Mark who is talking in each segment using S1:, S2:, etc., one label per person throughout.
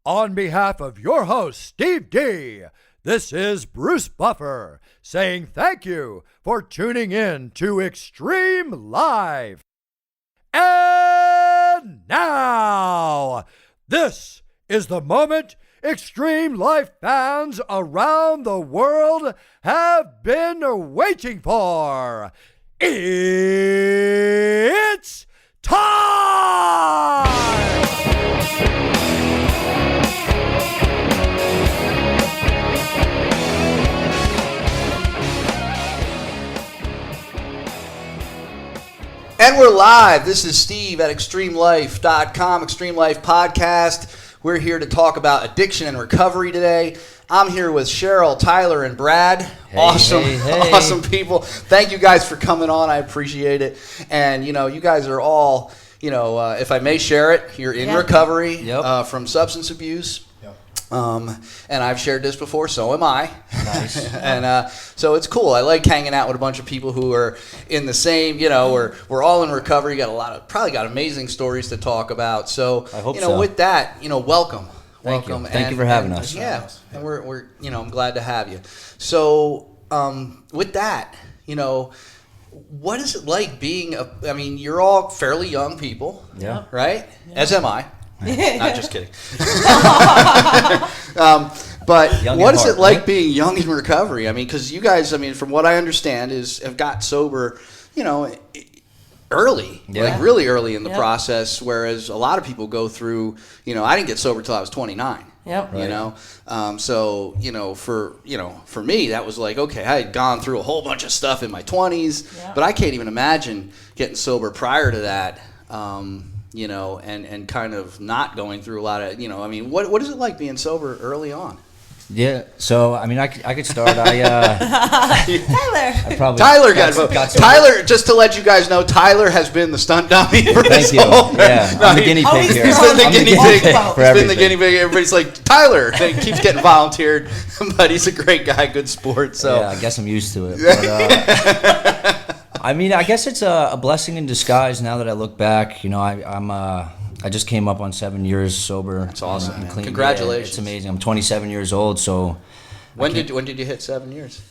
S1: On behalf of your host, Steve D., this is Bruce Buffer saying thank you for tuning in to Xtreme Lyfe. And now, this is the moment Xtreme Lyfe fans around the world have been waiting for. It's time!
S2: And we're live. This is Steve at XtremeLyfe.com, Xtreme Lyfe Podcast. We're here to talk about addiction and recovery today. I'm here with Cheryl, Tyler, and Brad. Awesome people. Thank you guys for coming on. I appreciate it. And, you guys are all, if I may share it, you're in recovery from substance abuse. And I've shared this before, so am I.
S3: Nice.
S2: And so it's cool. I like hanging out with a bunch of people who are in the same, we're all in recovery. Probably got amazing stories to talk about. So,
S3: I hope so.
S2: With that, welcome.
S3: Thank you.
S2: Welcome.
S3: Thank you for having us.
S2: Yeah. And we're I'm glad to have you. So, with that, what is it like being you're all fairly young people.
S3: Yeah.
S2: Right? Yeah. As am I. Not just kidding. But
S3: young
S2: what is
S3: heart,
S2: it like
S3: right?
S2: being young in recovery? Because you guys, from what I understand, have got sober, early, like really early in the process. Whereas a lot of people go through, I didn't get sober till I was 29.
S4: Yep.
S3: Right.
S2: So for me, that was like, okay, I had gone through a whole bunch of stuff in my 20s, but I can't even imagine getting sober prior to that. And kind of not going through a lot of, what is it like being sober early on?
S3: Yeah, so I could start.
S4: Tyler.
S3: I probably
S2: Tyler got Tyler, just to let you guys know, Tyler has been the stunt dummy for
S3: Thank you. Yeah, I'm the guinea pig here.
S2: He's been the guinea pig.
S3: For
S2: He's been the
S3: everything.
S2: guinea pig. Everybody's like, Tyler. He keeps getting volunteered, but he's a great guy, good sport. So
S3: yeah, I guess I'm used to it. But, I guess it's a blessing in disguise now that I look back. I just came up on 7 years sober.
S2: That's awesome, man.
S3: Clean.
S2: Congratulations.
S3: Yeah, it's amazing. I'm 27 years old, so.
S2: When did you hit 7 years?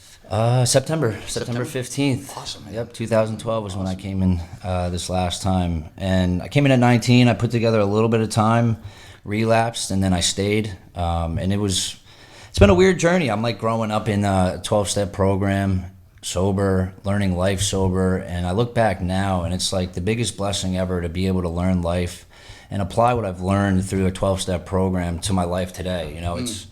S3: September 15th.
S2: Awesome, man.
S3: Yep, 2012 was when I came in this last time. And I came in at 19. I put together a little bit of time, relapsed, and then I stayed. And it's been a weird journey. I'm like growing up in a 12-step program, sober, learning life sober. And I look back now, and it's like the biggest blessing ever to be able to learn life and apply what I've learned through a 12-step program to my life today. It's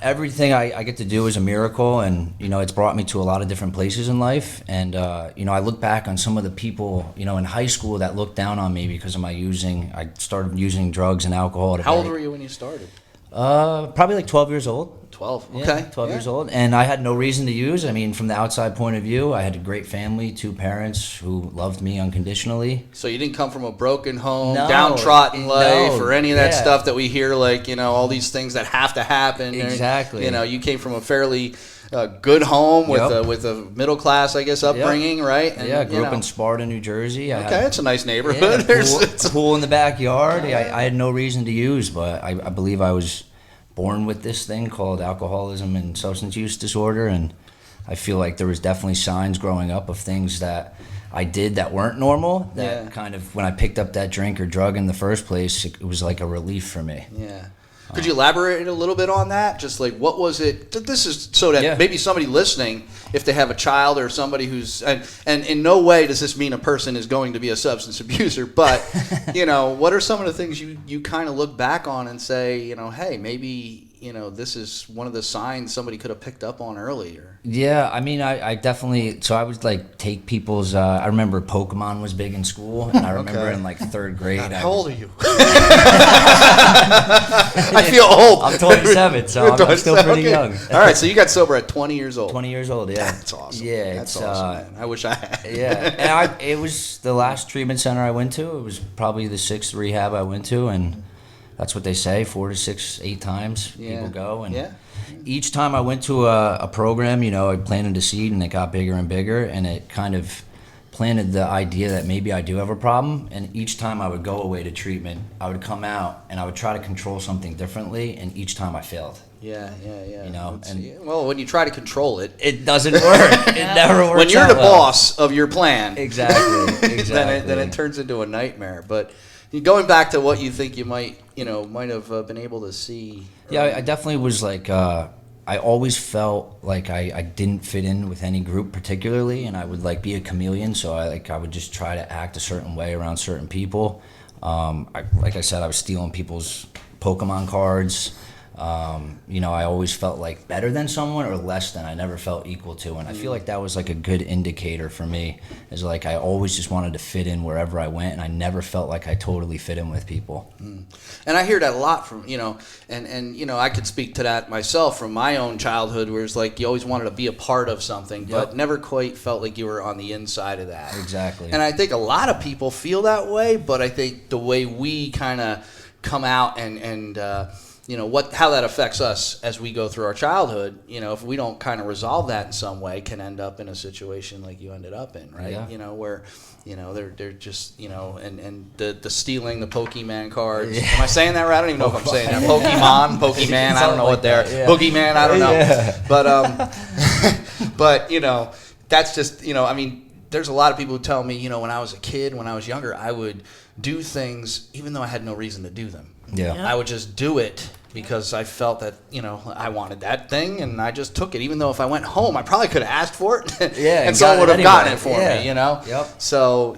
S3: everything I get to do is a miracle, and it's brought me to a lot of different places in life. And I look back on some of the people in high school that looked down on me because of my using. I started using drugs and alcohol.
S2: How old were you when you started?
S3: Probably like 12 years old.
S2: 12.
S3: Okay.
S2: Yeah,
S3: 12 years old. And I had no reason to use. From the outside point of view, I had a great family, 2 parents who loved me unconditionally.
S2: So you didn't come from a broken home,
S3: No,
S2: downtrodden life, or any of that
S3: yeah.
S2: stuff that we hear, all these things that have to happen.
S3: Exactly.
S2: You came from a fairly good home with
S3: Yep.
S2: with a middle class, I guess, upbringing, right? And,
S3: I grew up in Sparta, New Jersey.
S2: It's a nice neighborhood.
S3: Pool in the backyard. I had no reason to use, but I believe I was born with this thing called alcoholism and substance use disorder, and I feel like there was definitely signs growing up of things that I did that weren't normal, that kind of, when I picked up that drink or drug in the first place, it was like a relief for me.
S2: Yeah. Could you elaborate a little bit on that? Just like, what was it? This is so that maybe somebody listening, if they have a child or somebody who's, and in no way does this mean a person is going to be a substance abuser, but, what are some of the things you kind of look back on and say, hey, maybe, this is one of the signs somebody could have picked up on earlier?
S3: Yeah, I definitely, so I would like take people's, I remember Pokemon was big in school, and I remember in like 3rd grade.
S2: How old are you? I feel old.
S3: I'm 27, so I'm still pretty young.
S2: All right, so you got sober at 20 years old.
S3: 20 years old, yeah.
S2: That's awesome.
S3: Yeah,
S2: that's awesome, man. I wish I had.
S3: Yeah, and it was the last treatment center I went to. It was probably the 6th rehab I went to, and that's what they say, 4 to 6, 8 times people go. And each time I went to a program, I planted a seed, and it got bigger and bigger, and it kind of planted the idea that maybe I do have a problem, and each time I would go away to treatment, I would come out and I would try to control something differently, and each time I failed.
S2: Yeah.
S3: You know,
S2: Well, when you try to control it,
S3: it doesn't work. It never works.
S2: When you're
S3: out
S2: the
S3: well.
S2: boss of your plan,
S3: exactly.
S2: then it turns into a nightmare. But going back to what you think you might have been able to see.
S3: Yeah, I definitely was like. I always felt like I didn't fit in with any group particularly, and I would like be a chameleon. So I would just try to act a certain way around certain people. Like I said, I was stealing people's Pokemon cards. I always felt like better than someone or less than. I never felt equal to, and I feel like that was like a good indicator for me. Is like I always just wanted to fit in wherever I went, and I never felt like I totally fit in with people.
S2: And I hear that a lot from and I could speak to that myself from my own childhood, where it's like you always wanted to be a part of something, but never quite felt like you were on the inside of that.
S3: Exactly.
S2: And I think a lot of people feel that way, but I think the way we kind of come out and how that affects us as we go through our childhood, if we don't kind of resolve that in some way, can end up in a situation like you ended up in, right?
S3: Yeah.
S2: Where, they're just, and the stealing the Pokemon cards. Yeah. Am I saying that right? I don't even know if I'm saying that. Pokemon, I don't know what they're. Yeah. Boogeyman, I don't know. Yeah. But, that's just, there's a lot of people who tell me, when I was a kid, when I was younger, I would do things even though I had no reason to do them.
S3: Yeah.
S2: I would just do it because I felt that, I wanted that thing, and I just took it. Even though if I went home, I probably could have asked for it, and someone would have gotten it for me,
S3: Yep.
S2: So,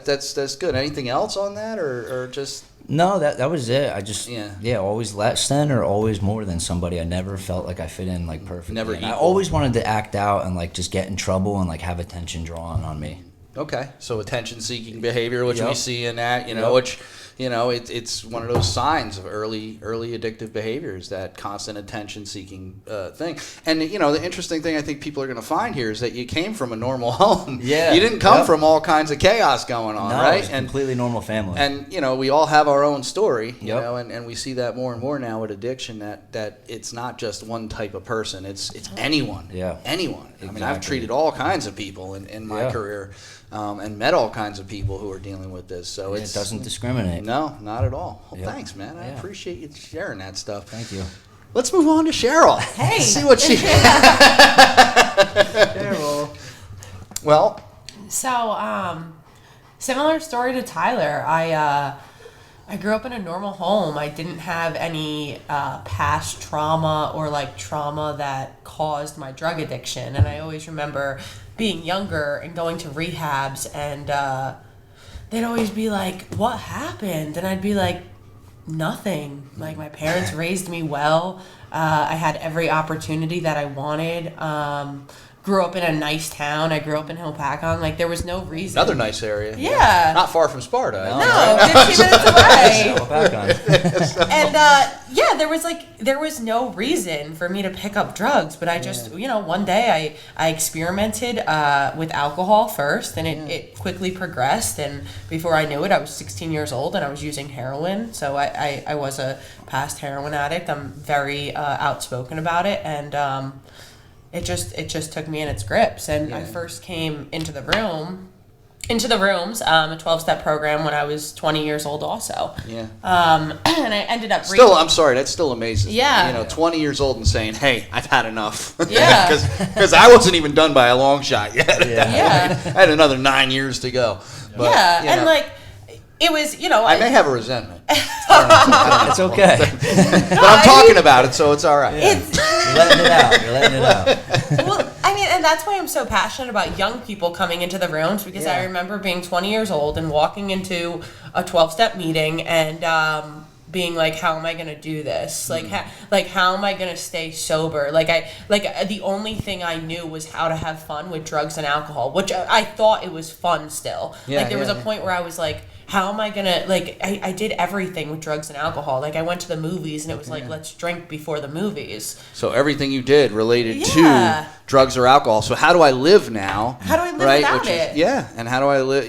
S2: that's good. Anything else on that, or just...
S3: No, that was it. I just always less than or always more than somebody. I never felt like I fit in like perfectly.
S2: Never equal.
S3: I always wanted to act out and like just get in trouble and like have attention drawn on me.
S2: Okay, so attention-seeking behavior, which we see in that, which, it's one of those signs of early addictive behaviors, that constant attention-seeking thing. And, the interesting thing I think people are going to find here is that you came from a normal home.
S3: Yeah.
S2: You didn't come from all kinds of chaos going on, right?
S3: It's a completely normal family.
S2: And, we all have our own story,
S3: Yep.
S2: And we see that more and more now with addiction, that it's not just one type of person. It's anyone.
S3: Yeah.
S2: Anyone.
S3: Exactly.
S2: I've treated all kinds of people in my career. And met all kinds of people who are dealing with this. So it
S3: doesn't discriminate.
S2: No, not at all. Well,
S3: Yep.
S2: Thanks, man. I appreciate you sharing that stuff.
S3: Thank you.
S2: Let's move on to Cheryl.
S4: Hey.
S2: See what she...
S3: Cheryl.
S2: Well...
S4: So, similar story to Tyler. I grew up in a normal home. I didn't have any past trauma or like trauma that caused my drug addiction. And I always remember being younger and going to rehabs, and they'd always be like, "What happened?" And I'd be like, "Nothing." Like, my parents raised me well. I had every opportunity that I wanted. Grew up in a nice town. I grew up in Hopakon. Like, there was no reason.
S2: Another nice area.
S4: Yeah.
S2: Not far from Sparta.
S4: No, 15 minutes away. And there was no reason for me to pick up drugs, but I just, one day I experimented with alcohol first, and it quickly progressed, and before I knew it, I was 16 years old and I was using heroin. So I was a past heroin addict. I'm very outspoken about it, and it just took me in its grips. And I first came into the rooms, a 12-step program when I was 20 years old also. Yeah. And I ended up...
S2: I'm sorry, that still amazes me.
S4: Yeah.
S2: 20 years old and saying, hey, I've had enough.
S4: Yeah.
S2: Because I wasn't even done by a long shot yet.
S4: Yeah.
S2: I had another 9 years to go. But,
S4: and like... It was,
S2: I may have a resentment.
S3: It's okay.
S2: But I'm talking about it, so it's all right.
S3: Yeah. You're letting it out.
S4: Well, and that's why I'm so passionate about young people coming into the rooms, because I remember being 20 years old and walking into a 12-step meeting and being like, how am I going to do this? Like, how am I going to stay sober? The only thing I knew was how to have fun with drugs and alcohol, which I thought it was fun still. There was a point where I was like, how am I gonna, I did everything with drugs and alcohol. Like, I went to the movies and it was like, let's drink before the movies.
S2: So everything you did related to drugs or alcohol. So how do I live now?
S4: How do I live without it?
S2: And how do I live,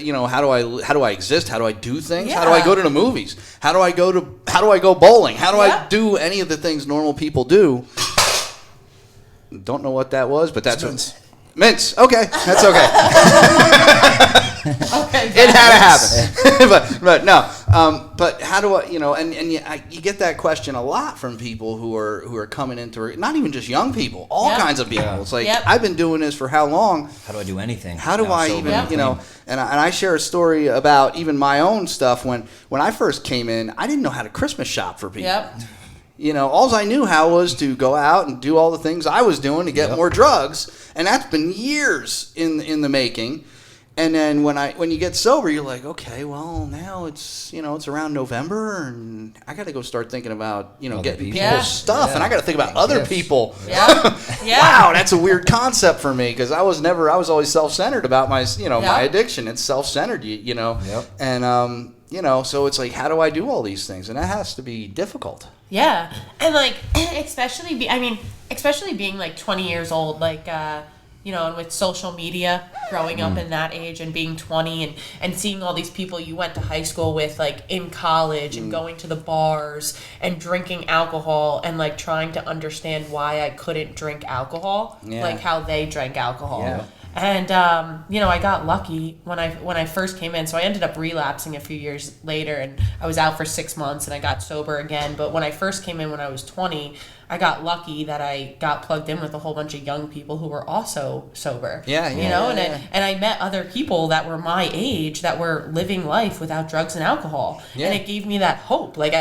S2: how do I exist? How do I do things? How do I go to the movies? How do I go bowling? How do I do any of the things normal people do? Don't know what that was, but that's
S1: Mints.
S2: Mints. Okay. That's okay.
S4: Okay,
S2: It had to happen. but no. But how do I, you get that question a lot from people who are coming into, not even just young people, all kinds of people. It's like, I've been doing this for how long?
S3: How do I do anything?
S2: How do I even, and I share a story about even my own stuff. When I first came in, I didn't know how to Christmas shop for people. All I knew how was to go out and do all the things I was doing to get more drugs. And that's been years in the making. And then when you get sober, you're like, okay, well, now it's around November, and I got to go start thinking about getting people's stuff, and I got to think about other people. Wow, that's a weird concept for me, because I was always self-centered about my my addiction. It's self-centered, and so it's like, how do I do all these things? And that has to be difficult.
S4: Yeah, and like especially being like 20 years old, like. And with social media, growing up in that age and being 20 and seeing all these people you went to high school with, like in college and going to the bars and drinking alcohol and like trying to understand why I couldn't drink alcohol, like how they drank alcohol. Yeah. And, I got lucky when I first came in. So I ended up relapsing a few years later, and I was out for 6 months and I got sober again. But when I first came in when I was 20, I got lucky that I got plugged in with a whole bunch of young people who were also sober. And I met other people that were my age that were living life without drugs and alcohol. Yeah. And it gave me that hope. Like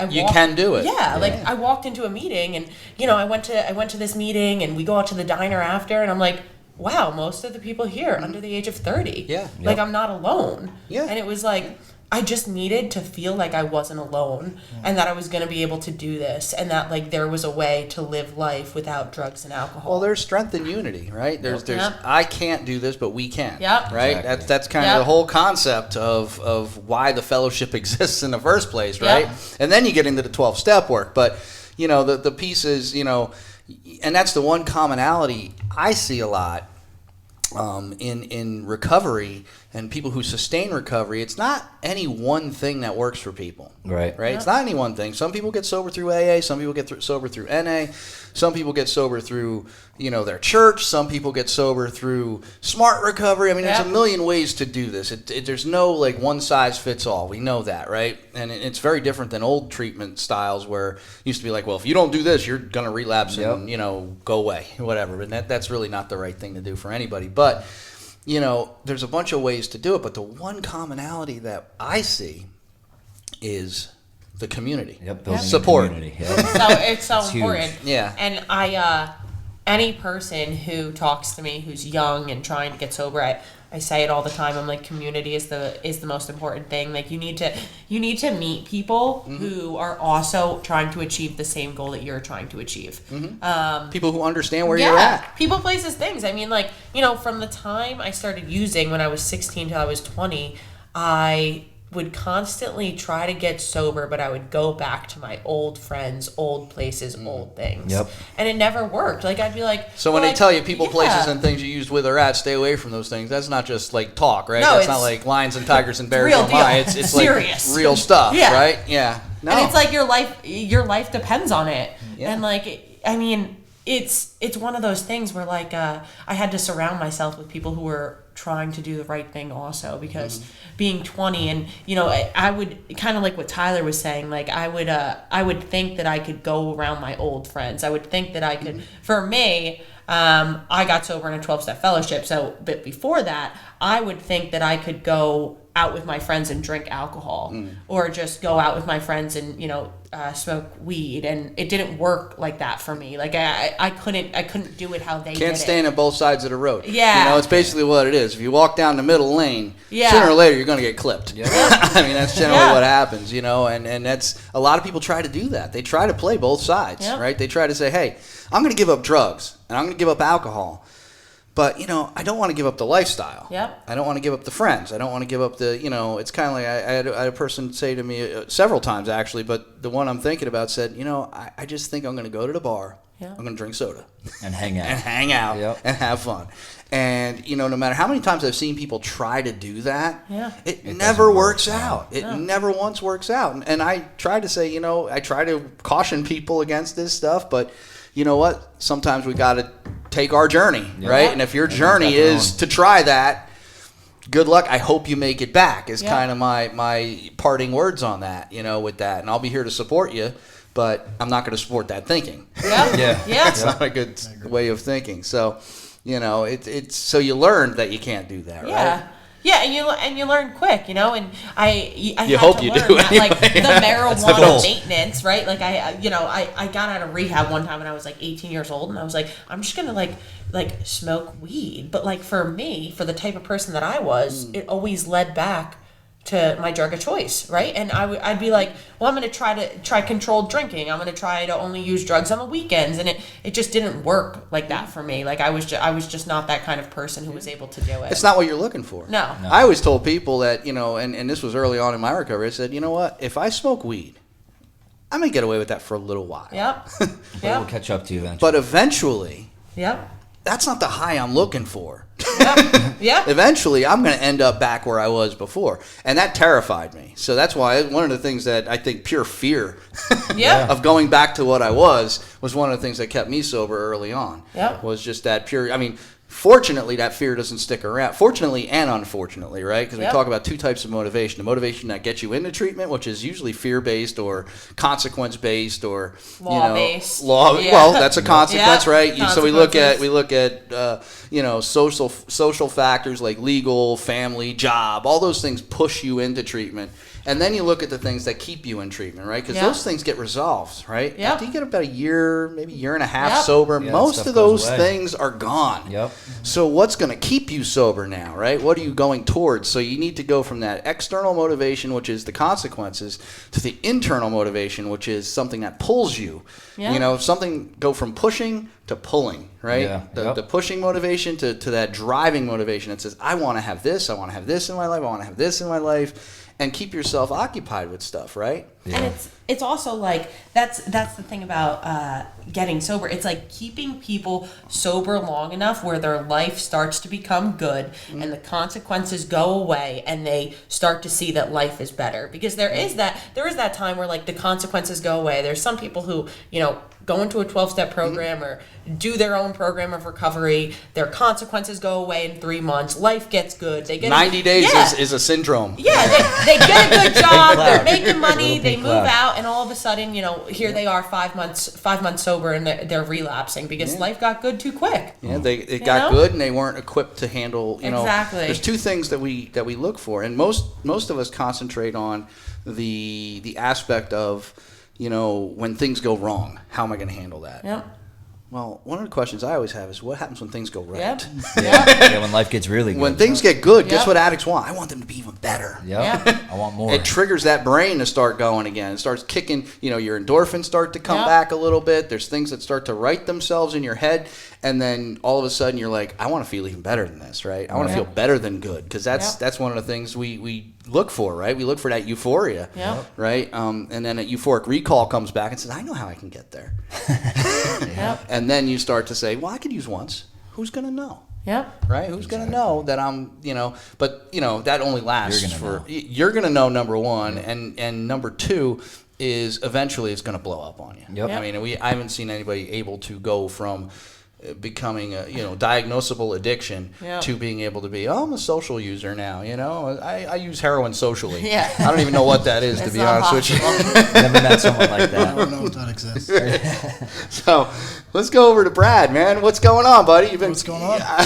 S2: you can do it.
S4: Yeah, like I walked into a meeting and, I went to this meeting and we go out to the diner after and I'm like, wow, most of the people here are under the age of 30.
S2: Yeah.
S4: Like I'm not alone.
S2: Yeah.
S4: And it was like, I just needed to feel like I wasn't alone and that I was going to be able to do this and that like there was a way to live life without drugs and alcohol.
S2: Well, there's strength in unity, right? There's I can't do this, but we can.
S4: Yep.
S2: Right?
S3: Exactly.
S2: That's kind of the whole concept of why the fellowship exists in the first place, right? Yep. And then you get into the 12-step work. But, the pieces, and that's the one commonality I see a lot in recovery and people who sustain recovery. It's not any one thing that works for people.
S3: Right.
S2: Yeah. It's not any one thing. Some people get sober through AA. Some people get sober through NA. Some people get sober through, their church. Some people get sober through smart recovery. I mean, there's a million ways to do this. There's no like one size fits all. We know that, right? And it's very different than old treatment styles where it used to be like, well, if you don't do this, you're going to relapse and, go away, whatever. But that's really not the right thing to do for anybody. But, there's a bunch of ways to do it. But the one commonality that I see is the community.
S3: Building
S2: support.
S3: Community.
S4: It's so important.
S3: Huge.
S2: Yeah.
S4: And I, any person who talks to me who's young and trying to get sober, I say it all the time. I'm like, community is the most important thing. Like you need to meet people who are also trying to achieve the same goal that you're trying to achieve.
S2: People who understand where you're at.
S4: People, places, things. I mean, like, from the time I started using when I was 16 till I was 20, I would constantly try to get sober, but I would go back to my old friends, old places, old things.
S3: Yep.
S4: And it never worked. Like, I'd be like...
S2: So when they tell you people, places, and things you used with or at, stay away from those things, that's not just, like, talk, right?
S4: No,
S2: that's not like lions and tigers and bears
S4: real
S2: don't lie. It's
S4: serious.
S2: Like real stuff, right? Yeah. No.
S4: And it's like your life depends on it.
S2: Yeah.
S4: And, like, I mean... It's one of those things where like I had to surround myself with people who were trying to do the right thing also, because being 20 and I would kind of like what Tyler was saying, like I would think that I could go around my old friends. I would think that I could for me I got sober in a 12-step fellowship, but before that I would think that I could go out with my friends and drink alcohol or just go out with my friends and smoke weed, and it didn't work like that for me. Like I couldn't do it how they
S2: can't
S4: did
S2: stand
S4: it.
S2: on both sides of the road.
S4: Yeah,
S2: it's basically what it is. If you walk down the middle lane, sooner or later you're going to get clipped. Yeah. I mean, that's generally what happens. And that's a lot of people try to do that. They try to play both sides, right? They try to say, hey, I'm going to give up drugs and I'm going to give up alcohol. But, I don't want to give up the lifestyle.
S4: Yep.
S2: I don't want to give up the friends. I don't want to give up the, it's kind of like I had a person say to me several times, actually, but the one I'm thinking about said, I just think I'm going to go to the bar. Yeah. I'm going to drink soda.
S3: And hang out.
S2: And have fun. And, no matter how many times I've seen people try to do that, it never works out. It never once works out. And I try to say, I try to caution people against this stuff, but you know what? Sometimes we got to take our journey, right? And if your journey is to try that, good luck. I hope you make it back is
S4: Yeah.
S2: kind of my parting words on that, with that. And I'll be here to support you, but I'm not going to support that thinking.
S4: Yeah. Yeah.
S2: It's not a good way of thinking. So, it's so you learn that you can't do that,
S4: Yeah.
S2: right?
S4: Yeah, and you learn quick, and I
S2: You
S4: had
S2: hope
S4: to
S2: you
S4: learn
S2: do
S4: that,
S2: anyway.
S4: like the
S3: the
S4: marijuana
S3: goal.
S4: maintenance, right? Like I got out of rehab one time when I was like 18 years old, and I was like, I'm just gonna like smoke weed, but like for me, for the type of person that I was, it always led back to my drug of choice, right? And I'd be like, well, I'm going to try controlled drinking. I'm going to try to only use drugs on the weekends, and it just didn't work like that for me. Like I was just not that kind of person who was able to do it.
S2: It's not what you're looking for.
S4: No.
S2: I always told people that, and this was early on in my recovery, I said, you know what? If I smoke weed, I may get away with that for a little while.
S4: Yep.
S3: But it will
S4: Yep.
S3: catch up to you eventually.
S2: But eventually,
S4: Yep.
S2: that's not the high I'm looking for.
S4: Yep. Yep.
S2: Eventually, I'm going to end up back where I was before. And that terrified me. So that's why one of the things that I think pure fear
S4: Yep.
S2: of going back to what I was one of the things that kept me sober early on.
S4: Yep.
S2: Was just that pure, fortunately, that fear doesn't stick around. Fortunately and unfortunately, right? Because we
S4: Yep.
S2: talk about two types of motivation. The motivation that gets you into treatment, which is usually fear-based or consequence-based or
S4: Law-based.
S2: Law.
S4: Yeah.
S2: Well, that's a consequence,
S4: Yeah.
S2: right? So we look
S4: Consequences.
S2: at social factors like legal, family, job. All those things push you into treatment. And then you look at the things that keep you in treatment, right? Because
S4: Yeah.
S2: those things get resolved, right?
S4: Yep.
S2: After you get about a year, maybe year and a half
S4: Yep.
S2: sober,
S3: Yeah,
S2: most
S3: stuff
S2: of
S3: goes
S2: those
S3: away.
S2: things are gone.
S3: Yep.
S2: So what's going to keep you sober now, right? What are you going towards? So you need to go from that external motivation, which is the consequences, to the internal motivation, which is something that pulls you.
S4: Yeah.
S2: Something go from pushing to pulling, right?
S3: Yeah.
S2: The pushing motivation to that driving motivation that says, I want to have this, I want to have this in my life, I want to have this in my life. And keep yourself occupied with stuff, right?
S3: Yeah.
S4: And it's also like that's the thing about getting sober. It's like keeping people sober long enough where their life starts to become good and the consequences go away and they start to see that life is better. Because there is that time where like the consequences go away. There's some people who go into a 12-step program or do their own program of recovery. Their consequences go away in 3 months. Life gets good. They get
S2: 90 days
S4: Yeah.
S2: is a syndrome.
S4: Yeah, they get a good job. They're
S3: cloud.
S4: making money.
S3: Little
S4: They
S3: pink
S4: move
S3: cloud.
S4: out, and all of a sudden, here they are 5 months sober, and they're relapsing because life got good too quick.
S2: Yeah, it got
S4: know?
S2: good, and they weren't equipped to handle.
S4: Exactly.
S2: There's two things that we look for, and most of us concentrate on the aspect of, when things go wrong. How am I going to handle that?
S4: Yep.
S2: Well, one of the questions I always have is, what happens when things go right?
S4: Yep.
S3: Yeah, when life gets really good.
S2: When things get good, guess
S4: Yep.
S2: what addicts want? I want them to be even better.
S3: Yep. I want more.
S2: It triggers that brain to start going again. It starts kicking, your endorphins start to come
S4: Yep.
S2: back a little bit. There's things that start to right themselves in your head. And then all of a sudden you're like, I want to feel even better than this, right? I want to
S4: Yep.
S2: feel better than good. Because that's one of the things we look for, right? We look for that euphoria,
S4: Yep.
S2: right? And then a euphoric recall comes back and says, I know how I can get there.
S4: Yep.
S2: And then you start to say, well, I could use once. Who's going to know?
S4: Yep.
S2: Right? Who's going to know that I'm, but, that only lasts
S3: You're gonna know.
S2: You're going to know, number one. And number two is eventually it's going to blow up on you.
S3: Yep.
S2: I mean, I haven't seen anybody able to go from becoming a, diagnosable addiction
S4: Yep.
S2: to being able to be, I'm a social user now, I use heroin socially.
S4: Yeah.
S2: I don't even know what that is, to
S4: It's
S2: be
S4: not
S2: honest with you.
S4: possible.
S3: Never met someone like
S5: I
S3: that.
S5: don't know if that exists.
S2: So let's go over to Brad, man. What's going on, buddy? You've been,
S5: What's going on?
S3: Fire-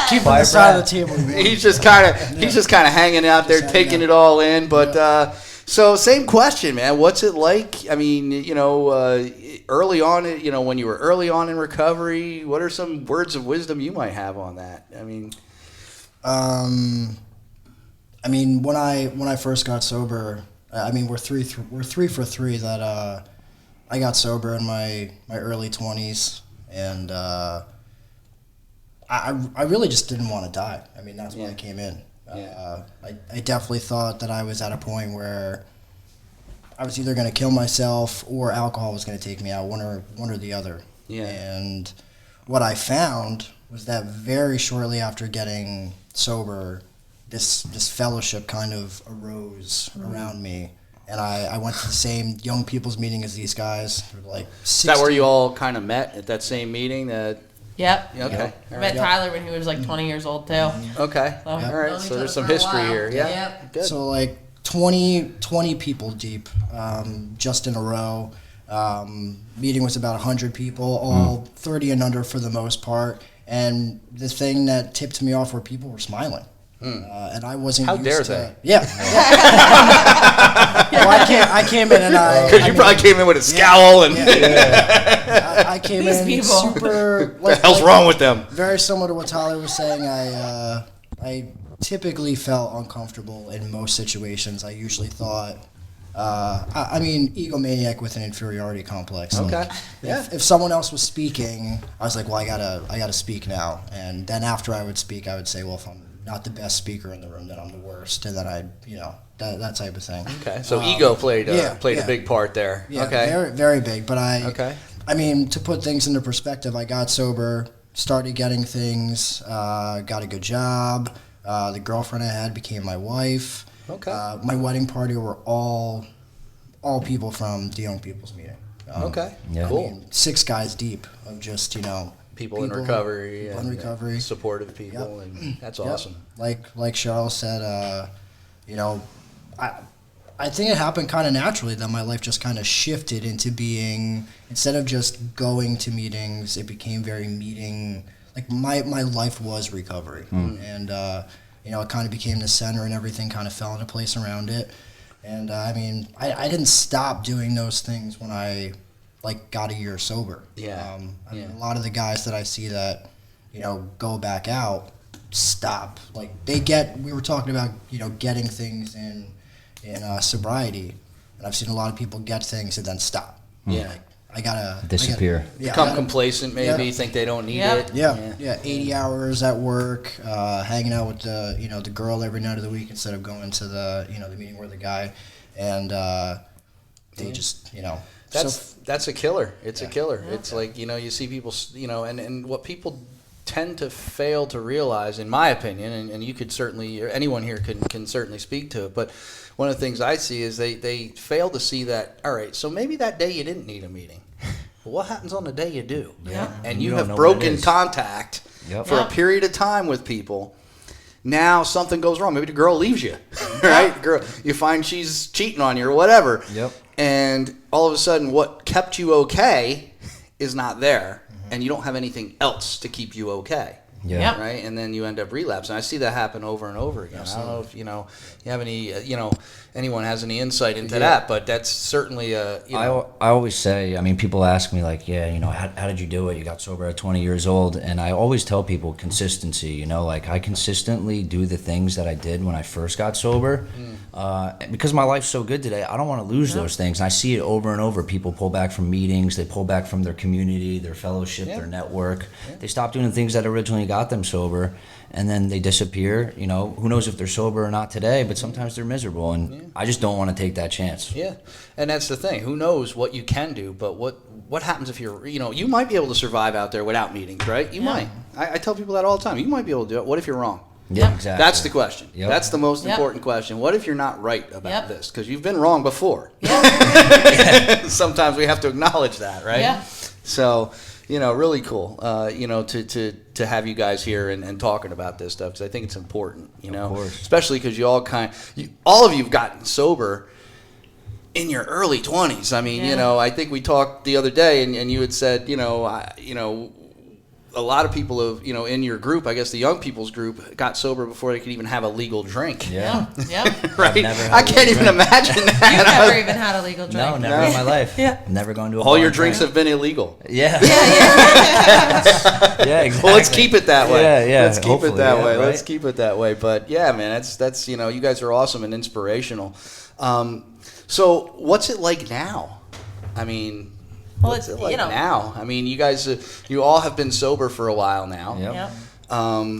S5: Keeping
S3: fire
S5: the side of
S3: Brad.
S5: the table. man.
S2: he's just kind of hanging out there,
S5: Just hanging
S2: taking
S5: out.
S2: it all in. But so same question, man. What's it like? I mean, early on, when you were early on in recovery, what are some words of wisdom you might have on that? I mean,
S5: when I first got sober, we're three for three that I got sober in my early 20s, and I really just didn't want to die. I mean, that's when I came in.
S2: Yeah.
S5: I definitely thought that I was at a point where I was either going to kill myself or alcohol was going to take me out, one or the other.
S2: Yeah.
S5: And what I found was that very shortly after getting sober, this fellowship kind of arose around me. And I went to the same young people's meeting as these guys. They were like 60.
S2: is that where you all kind of met at that same meeting? That
S4: Yep.
S2: Yeah, okay.
S4: I met Tyler when he was like 20 years old too.
S2: Okay.
S4: So,
S2: All right.
S4: known
S2: So
S4: each
S2: there's
S4: other
S2: some
S4: for a
S2: history
S4: while.
S2: here. Yeah.
S4: Yep.
S2: Good.
S5: So like 20 people deep, just in a row. Meeting was about 100 people, all 30 and under for the most part. And the thing that tipped me off were people were smiling. And I wasn't
S2: How
S5: used
S2: dare
S5: to,
S2: they?
S5: Yeah. Well, I came in and
S2: Because you probably came in with a scowl and
S5: I came
S4: These
S5: in
S4: people.
S5: super.
S2: what the hell's wrong with them?
S5: Very similar to what Tyler was saying. I typically felt uncomfortable in most situations. I usually thought, I mean, egomaniac with an inferiority complex.
S2: Okay.
S5: Like, if someone else was speaking, I was like, well, I gotta speak now. And then after I would speak, I would say, well, if I'm not the best speaker in the room, then I'm the worst, and then that type of thing.
S2: Okay. So ego played a
S5: yeah.
S2: big part there.
S5: Yeah,
S2: Okay.
S5: very, very big. But
S2: Okay.
S5: I mean, to put things into perspective, I got sober, started getting things, got a good job. The girlfriend I had became my wife.
S2: Okay.
S5: My wedding party were all people from the Young People's Meeting.
S2: Okay.
S3: Yeah.
S2: Cool.
S5: I mean, 6 guys deep of just,
S2: People in recovery.
S5: in
S2: and
S5: recovery.
S2: Supportive people. And that's awesome.
S5: Like Cheryl said, I think it happened kind of naturally that my life just kind of shifted into being, instead of just going to meetings, it became very meeting. Like my life was recovery, and it kind of became the center, and everything kind of fell into place around it. And I mean, I didn't stop doing those things when I got a year sober.
S2: Yeah.
S5: I mean, a lot of the guys that I see that go back out stop. Like we were talking about getting things in sobriety, and I've seen a lot of people get things and then stop.
S2: Yeah.
S5: Like, I gotta
S3: Disappear.
S2: Become complacent, maybe.
S5: Yeah.
S2: Think they don't need
S4: Yeah.
S2: it.
S5: Yeah, 80 hours at work, hanging out with the girl every night of the week instead of going to the the meeting with the guy, and they just
S2: That's a killer. It's a killer. It's like, you see people, and what people tend to fail to realize, in my opinion, and you could certainly, or anyone here can certainly speak to it, but one of the things I see is they fail to see that, all right, so maybe that day you didn't need a meeting. But what happens on the day you do?
S4: Yeah.
S2: And
S3: You
S2: you
S3: don't
S2: have
S3: know what it
S2: broken
S3: is.
S2: contact
S3: Yep.
S2: for a period of time with people. Now something goes wrong. Maybe the girl leaves you, right? Girl, you find she's cheating on you or whatever.
S3: Yep.
S2: And all of a sudden, what kept you okay is not there, and you don't have anything else to keep you okay.
S3: Yeah.
S4: Yep.
S2: Right, and then you end up relapsing. I see that happen over and over again.
S5: Absolutely.
S2: I don't know if you have any anyone has any insight into that, but that's certainly a
S3: I always say, I mean, people ask me like, how did you do it? You got sober at 20 years old. And I always tell people consistency, like I consistently do the things that I did when I first got sober. Because my life's so good today, I don't want to lose those things. And I see it over and over. People pull back from meetings. They pull back from their community, their fellowship, their network. They stop doing the things that originally got them sober. And then they disappear. Who knows if they're sober or not today, but sometimes they're miserable. And I just don't want to take that chance.
S2: Yeah, and that's the thing. Who knows what you can do, but what happens if you're, you might be able to survive out there without meetings, right? You might. I tell people that all the time. You might be able to do it. What if you're wrong?
S3: Yeah, exactly.
S2: That's the question.
S3: Yep.
S2: That's the most
S4: Yep.
S2: important question. What if you're not right about
S4: Yep.
S2: this? Because you've been wrong before. Sometimes we have to acknowledge that, right?
S4: Yeah.
S2: So, really cool, to have you guys here and talking about this stuff, because I think it's important,
S3: Of course.
S2: especially because all of you've gotten sober in your early 20s. I mean,
S4: Yeah.
S2: I think we talked the other day, and you had said, a lot of people have, in your group, I guess the young people's group, got sober before they could even have a legal drink.
S3: Yeah.
S4: Yep.
S2: Right?
S3: never had
S2: I
S3: a
S2: can't
S3: legal
S2: even
S3: drink.
S2: imagine
S4: You've
S2: that.
S4: never even had a legal drink.
S3: No, never in my life.
S4: Yeah.
S3: Never gone to a
S2: All
S3: bar
S2: your
S3: and
S2: drinks
S3: drank.
S2: have been illegal.
S3: Yeah. Yeah, exactly.
S2: Well, let's keep it that way.
S3: Yeah.
S2: Let's keep it
S3: Hopefully,
S2: that
S3: yeah,
S2: way.
S3: right?
S2: Let's keep it that way. But yeah, man, that's you guys are awesome and inspirational. So what's it like now? I mean,
S4: Well,
S2: what's
S4: it's,
S2: it like now? I mean, you guys, you all have been sober for a while now.
S3: Yep.
S4: Yep.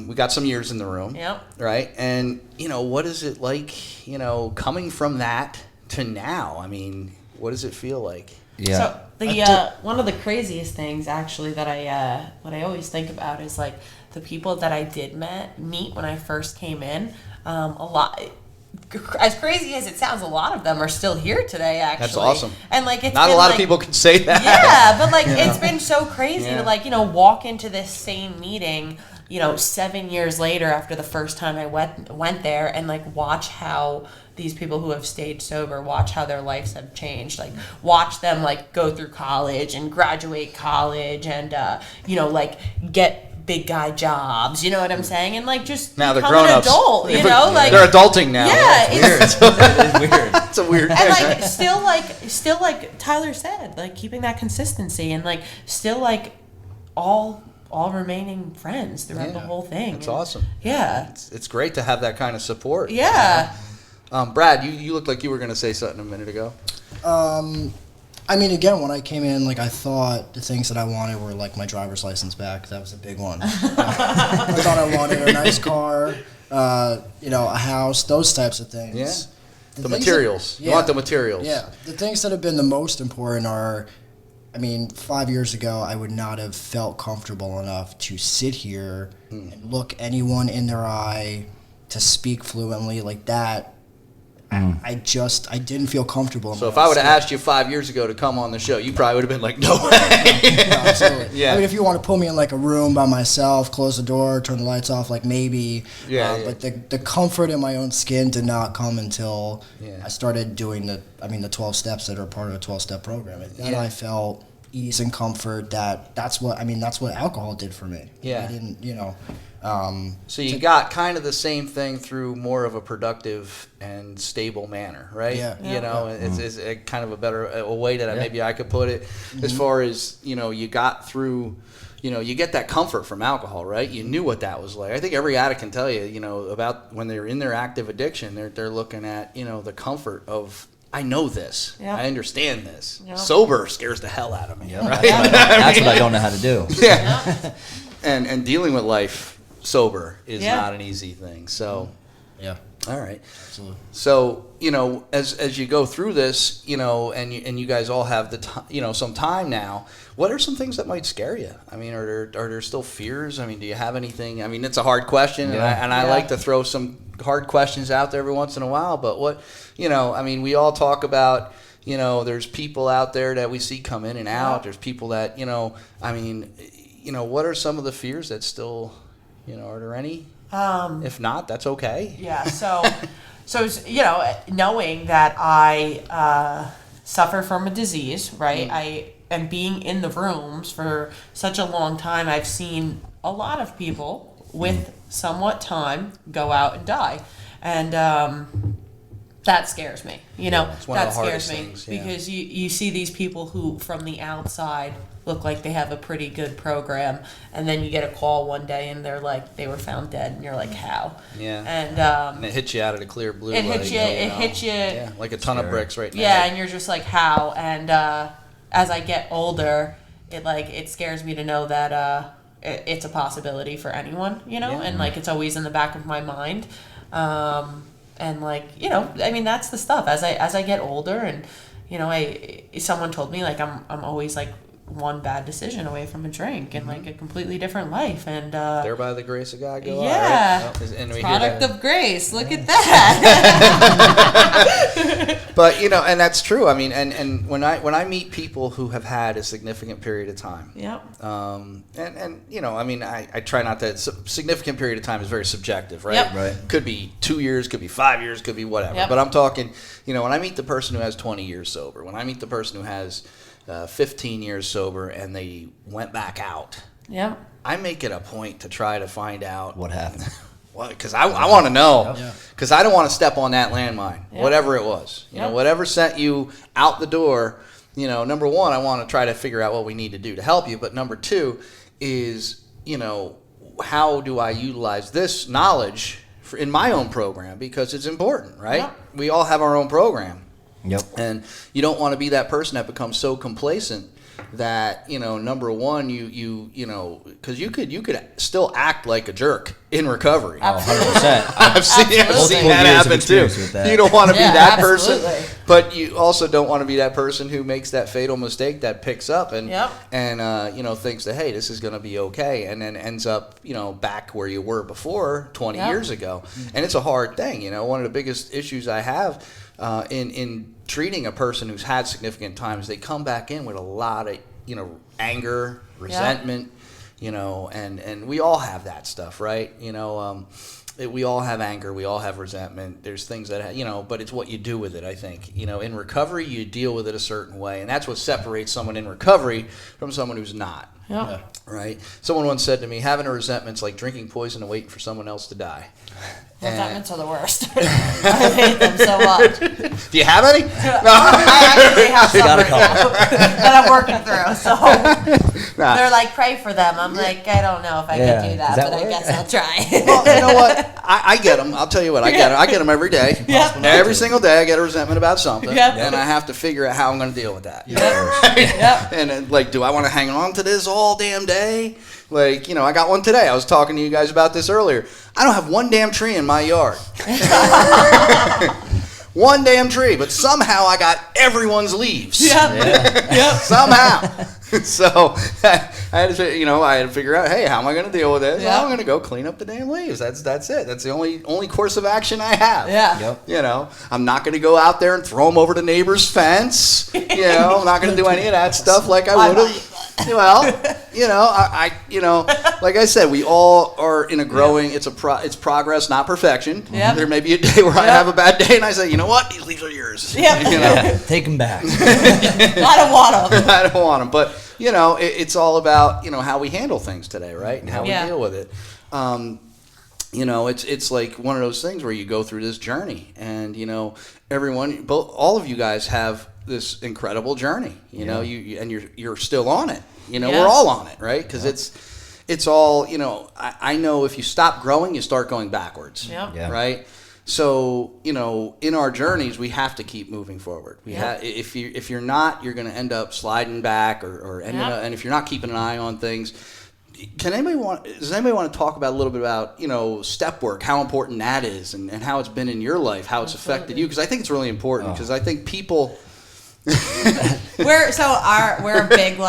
S2: We got some years in the room.
S4: Yep.
S2: Right? And, what is it like, coming from that to now? I mean, what does it feel like?
S3: Yeah.
S4: So the one of the craziest things actually that I always think about is like the people that I did meet when I first came in. A lot. as crazy as it sounds, a lot of them are still here today, actually.
S2: That's awesome.
S4: And like, it's
S2: not
S4: been,
S2: a lot
S4: like,
S2: of people can say that.
S4: Yeah, but like, it's been so crazy
S2: Yeah.
S4: to like, walk into this same meeting, 7 years later after the first time I went there, and like watch how these people who have stayed sober, watch how their lives have changed. Like, watch them like go through college and graduate college and like get big guy jobs, you know what I'm saying? And like, just
S2: now they're
S4: become
S2: grown
S4: an
S2: ups.
S4: adult, like
S2: they're adulting now.
S4: Yeah,
S3: It's weird. It is weird.
S2: It's a weird
S4: and
S2: thing.
S4: like still like Tyler said, like keeping that consistency and like still like all remaining friends throughout the whole thing.
S2: It's
S4: And,
S2: awesome.
S4: Yeah.
S2: It's great to have that kind of support.
S4: Yeah.
S2: Brad, you looked like you were going to say something a minute ago.
S5: I mean, again, when I came in, like, I thought the things that I wanted were, like, my driver's license back. That was a big one. I thought I wanted a nice car, a house, those types of things.
S2: Yeah. The
S5: things
S2: materials.
S5: that-
S2: You want the materials.
S5: Yeah. The things that have been the most important are, 5 years ago, I would not have felt comfortable enough to sit here and look anyone in their eye, to speak fluently like that. I didn't feel comfortable.
S2: So if I would have asked you 5 years ago to come on the show, you probably would have been like, no way.
S5: No, absolutely.
S2: Yeah.
S5: I mean, if you want to put me in like a room by myself, close the door, turn the lights off, like maybe.
S2: Yeah.
S5: But the comfort in my own skin did not come until
S2: Yeah.
S5: I started doing the 12 steps that are part of a 12-step program. And then I felt ease and comfort. That's what alcohol did for me.
S2: Yeah.
S5: I didn't,
S2: So you got kind of the same thing through more of a productive and stable manner, right?
S5: Yeah.
S2: It's a kind of a better a way that maybe I could put it, as far as, you got through, you get that comfort from alcohol, right? You knew what that was like. I think every addict can tell you, about when they're in their active addiction, they're looking at, the comfort of, I know this.
S4: Yeah.
S2: I understand this.
S4: Yeah.
S2: Sober scares the hell out of me, right?
S3: That's what I don't know how to do.
S2: Yeah. And dealing with life sober is
S4: Yeah.
S2: not an easy thing. So,
S5: Yeah.
S2: all right.
S5: Absolutely.
S2: So, as you go through this, and you guys all have the time, some time now, what are some things that might scare you? I mean, are there still fears? I mean, do you have anything? I mean, it's a hard question, and I like to throw some hard questions out there every once in a while, but what, we all talk about, there's people out there that we see come in and out.
S4: Yeah.
S2: There's people that, what are some of the fears that still, are there any? If not, that's okay.
S4: Yeah. So knowing that I suffer from a disease, right? And being in the rooms for such a long time, I've seen a lot of people with somewhat time go out and die. And that scares me.
S2: It's one of
S4: that
S2: the hardest
S4: scares me
S2: things, yeah.
S4: because you see these people who from the outside look like they have a pretty good program, and then you get a call one day and they're like, they were found dead, and you're like, how?
S2: Yeah.
S4: And
S2: it hits you out of the clear blue.
S4: it hits you. It hits you.
S2: Yeah, like a ton of bricks right now.
S4: Yeah, and you're just like, how? And as I get older, it scares me to know that it's a possibility for anyone, and like it's always in the back of my mind. And that's the stuff. As I get older, and someone told me like I'm always like one bad decision away from a drink and like a completely different life, and
S2: there by the grace of God go
S4: yeah,
S2: out, right? And we hear
S4: product
S2: that.
S4: of grace. Look at that.
S2: But and that's true. I mean, and when I meet people who have had a significant period of time,
S4: Yep.
S2: I try not to. Significant period of time is very subjective, right?
S4: Yep.
S3: Right.
S2: Could be 2 years, could be 5 years, could be whatever.
S4: Yep.
S2: But I'm talking, when I meet the person who has 20 years sober, when I meet the person who has 15 years sober and they went back out,
S4: Yep.
S2: I make it a point to try to find out
S3: What happened?
S2: because I want to know,
S5: Yeah.
S2: because I don't want to step on that landmine,
S4: Yeah.
S2: whatever it was.
S4: Yeah.
S2: Whatever sent you out the door, number one, I want to try to figure out what we need to do to help you. But number two is, how do I utilize this knowledge in my own program? Because it's important, right?
S4: Yeah.
S2: We all have our own program.
S3: Yep.
S2: And you don't want to be that person that becomes so complacent that, number one, you know, because you could still act like a jerk in recovery.
S3: Oh, 100%.
S2: I've seen that happen too.
S3: That.
S2: You don't want to be that
S4: absolutely.
S2: person, but you also don't want to be that person who makes that fatal mistake that picks up and thinks that, hey, this is going to be okay, and then ends up back where you were before 20 years ago. And it's a hard thing. One of the biggest issues I have in treating a person who's had significant times, they come back in with a lot of anger, resentment, and we all have that stuff, right? We all have anger, we all have resentment. There's things that but it's what you do with it. I think in recovery you deal with it a certain way, and that's what separates someone in recovery from someone who's not.
S4: Yeah.
S2: Right. Someone once said to me, having a resentment's like drinking poison and waiting for someone else to die.
S4: Resentments are the worst. I hate them so much.
S2: Do you have any?
S4: No. I actually have some right now that I'm working through. So they're like, pray for them. I'm like, I don't know if I can do that, but I guess I'll try.
S2: Well, you know what? I get them. I'll tell you what. I get them. I get them every day.
S4: Yep.
S2: Every single day I get a resentment about something.
S4: Yep.
S2: And I have to figure out how I'm going to deal with that.
S4: Yep.
S2: And then, do I want to hang on to this all damn day? I got one today. I was talking to you guys about this earlier. I don't have one damn tree in my yard. One damn tree, but somehow I got everyone's leaves.
S4: Yep.
S2: Somehow. So I had to figure out, hey, how am I going to deal with this?
S4: Yep.
S2: Well, I'm going to go clean up the damn leaves. That's it. That's the only course of action I have.
S4: Yeah.
S3: Yep.
S2: I'm not going to go out there and throw them over the neighbor's fence. I'm not going to do any of that stuff like I would have. Well, like I said, we all are in a growing. It's progress, not perfection.
S4: Yep.
S2: There may be a day where I have a bad day, and I say, you know what, these leaves are yours.
S4: Yep.
S3: Take them back.
S4: I don't want them.
S2: I don't want them, but it's all about how we handle things today, right, and how we deal with it. It's like one of those things where you go through this journey, and all of you guys have this incredible journey. You're still on it. We're all on it, right? Because it's all I know if you stop growing, you start going backwards.
S4: Yep.
S2: Right. So in our journeys, we have to keep moving forward. If you're not, you're going to end up sliding back, and if you're not keeping an eye on things. Does anybody want to talk about a little bit about step work, how important that is, and how it's been in your life, how it's affected you? Because I think it's really important. Because I think people.
S4: We're a big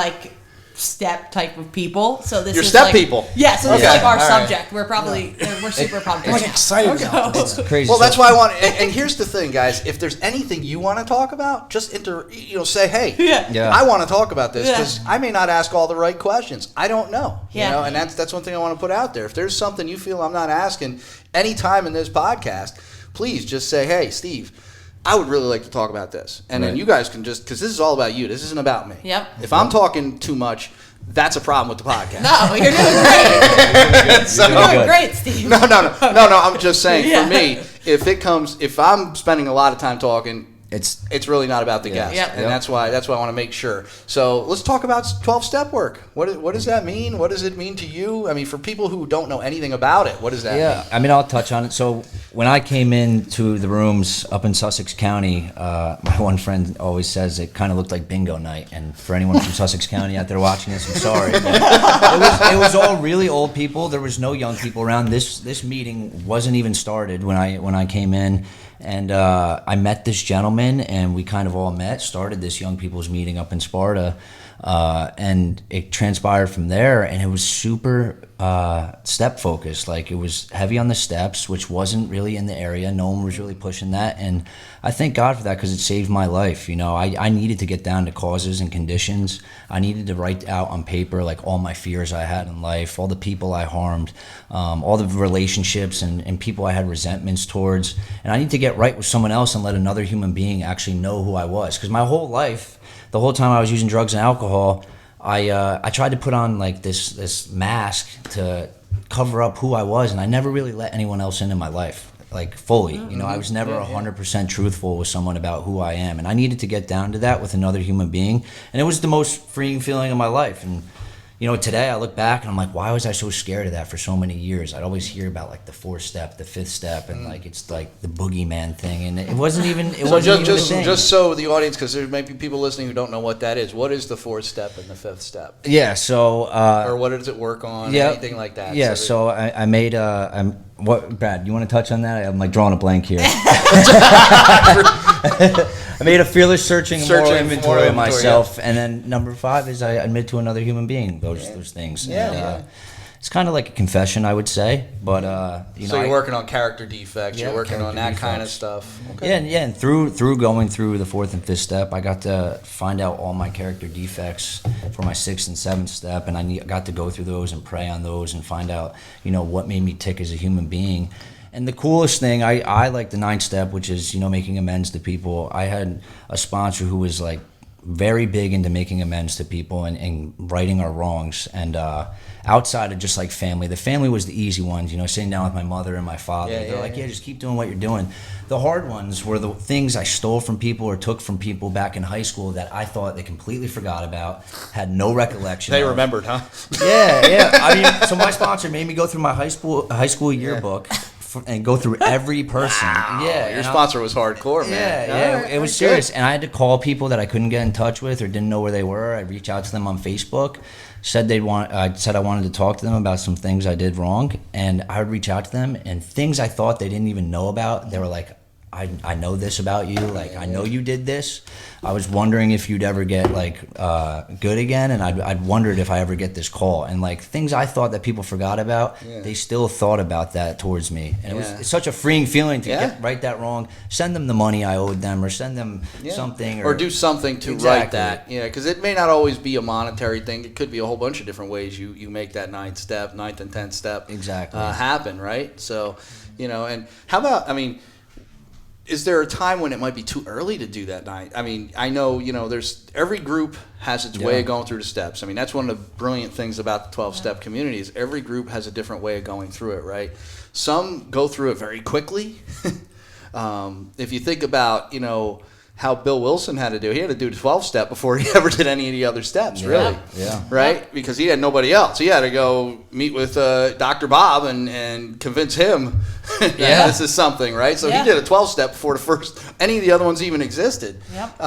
S4: step type of people. So this
S2: You're
S4: is
S2: step people.
S4: Yeah. So this is our
S2: All right.
S4: subject. We're probably we're super pumped.
S5: I'm excited about this.
S3: It's crazy.
S2: Well, that's why I want. And here's the thing, guys. If there's anything you want to talk about, just say, hey, I want to talk about this, because I may not ask all the right questions. I don't know. And that's one thing I want to put out there. If there's something you feel I'm not asking anytime in this podcast, please just say, hey, Steve, I would really like to talk about this. And then you guys can because this is all about you. This isn't about me.
S4: Yep.
S2: If I'm talking too much, that's a problem with the podcast.
S4: No, you're doing great. You're doing great, Steve.
S2: No. I'm just saying, for me, if I'm spending a lot of time talking, it's really not about the guest, and that's why I want to make sure. So let's talk about 12-step work. What does that mean? What does it mean to you? I mean, for people who don't know anything about it, what does that mean?
S3: I mean, I'll touch on it. So when I came into the rooms up in Sussex County, my one friend always says it kind of looked like bingo night. And for anyone from Sussex County out there watching this, I'm sorry. But it was all really old people. There was no young people around. This meeting wasn't even started when I came in. And I met this gentleman, and we kind of all started this young people's meeting up in Sparta, and it transpired from there, and it was super step focused. It was heavy on the steps, which wasn't really in the area. No one was really pushing that, and I thank God for that, because it saved my life. I needed to get down to causes and conditions. I needed to write out on paper all my fears I had in life, all the people I harmed, all the relationships and people I had resentments towards, and I need to get right with someone else and let another human being actually know who I was. Because my whole life, the whole time I was using drugs and alcohol, I tried to put on this mask to cover up who I was, and I never really let anyone else into my life fully. I was never 100% truthful with someone about who I am, and I needed to get down to that with another human being, and it was the most freeing feeling of my life. And today I look back and I'm like, why was I so scared of that for so many years? I'd always hear about like the 4th step, the 5th step, and like it's like the boogeyman thing, and it wasn't even. It
S2: So
S3: wasn't even a thing.
S2: just so the audience, because there may be people listening who don't know what that is. What is the 4th step and the 5th step?
S3: Yeah. So.
S2: Or what does it work on?
S3: Yeah.
S2: Anything like that?
S3: Yeah. So I made what, Brad? You want to touch on that? I'm like drawing a blank here. I made a fearless searching moral inventory of myself, and then number 5 is I admit to another human being those things. And, it's kind of like a confession, I would say, but
S2: So you're working on character defects. You're working on that kind of stuff. Okay.
S3: Yeah, and through going through the 4th and 5th step, I got to find out all my character defects for my 6th and 7th step, and I got to go through those and pray on those and find out, what made me tick as a human being. And the coolest thing, I like the 9th step, which is, making amends to people. I had a sponsor who was like very big into making amends to people and righting our wrongs. And outside of just like family, the family was the easy ones, sitting down with my mother and my father. They're like, just keep doing what you're doing. The hard ones were the things I stole from people or took from people back in high school that I thought they completely forgot about, had no recollection
S2: They
S3: of.
S2: remembered, huh?
S3: Yeah. I mean, so my sponsor made me go through my high school yearbook and go through every person.
S2: Wow.
S3: Yeah,
S2: Your sponsor was hardcore, man.
S3: Yeah, it was serious. And I had to call people that I couldn't get in touch with or didn't know where they were. I'd reach out to them on Facebook. I said I wanted to talk to them about some things I did wrong, and I would reach out to them, and things I thought they didn't even know about, they were like, I know this about you, like I know you did this. I was wondering if you'd ever get like good again, and I'd wondered if I ever get this call, and like things I thought that people forgot about, they still thought about that towards me, and it's such a freeing feeling to get right that wrong, send them the money I owed them, or send them something,
S2: or do something to right that. Yeah, because it may not always be a monetary thing. It could be a whole bunch of different ways you make that 9th and 10th step happen, right? So, and how about, is there a time when it might be too early to do that night? I mean, I know, there's every group has its way of going through the steps. I mean, that's one of the brilliant things about the 12-step community is every group has a different way of going through it, right? Some go through it very quickly. If you think about, how Bill Wilson had to do. He had to do the 12-step before he ever did any of the other steps, really.
S3: Yeah.
S2: Right? Because he had nobody else. He had to go meet with Dr. Bob and convince him that this is something, right? So he did a 12-step before any of the other ones even existed.
S4: Yep.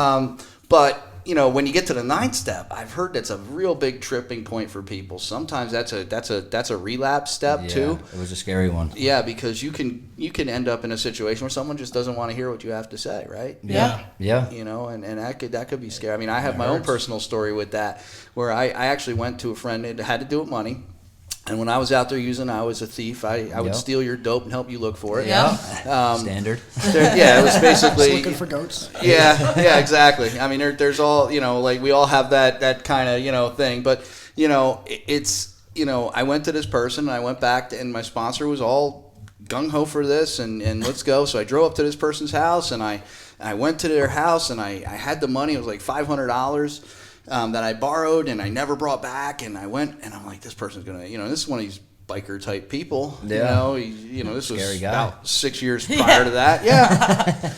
S2: But when you get to the 9th step, I've heard that's a real big tripping point for people. Sometimes that's a relapse step too.
S3: It was a scary one.
S2: Yeah, because you can end up in a situation where someone just doesn't want to hear what you have to say, right?
S3: Yeah.
S2: And that could be scary. I mean, I have my own personal story with that, where I actually went to a friend that had to do with money. And when I was out there I was a thief. I would steal your dope and help you look for it.
S3: Standard.
S2: It was basically
S5: Just looking for goats.
S2: Yeah, exactly. I mean, there's all, like we all have that kind of, thing. But, it's, I went to this person and I went back and my sponsor was all gung-ho for this and let's go. So I drove up to this person's house and I went to their house and I had the money. It was like $500. That I borrowed and I never brought back, and I went and I'm like, this person's gonna, this is one of these biker type people, this was about 6 years prior to that,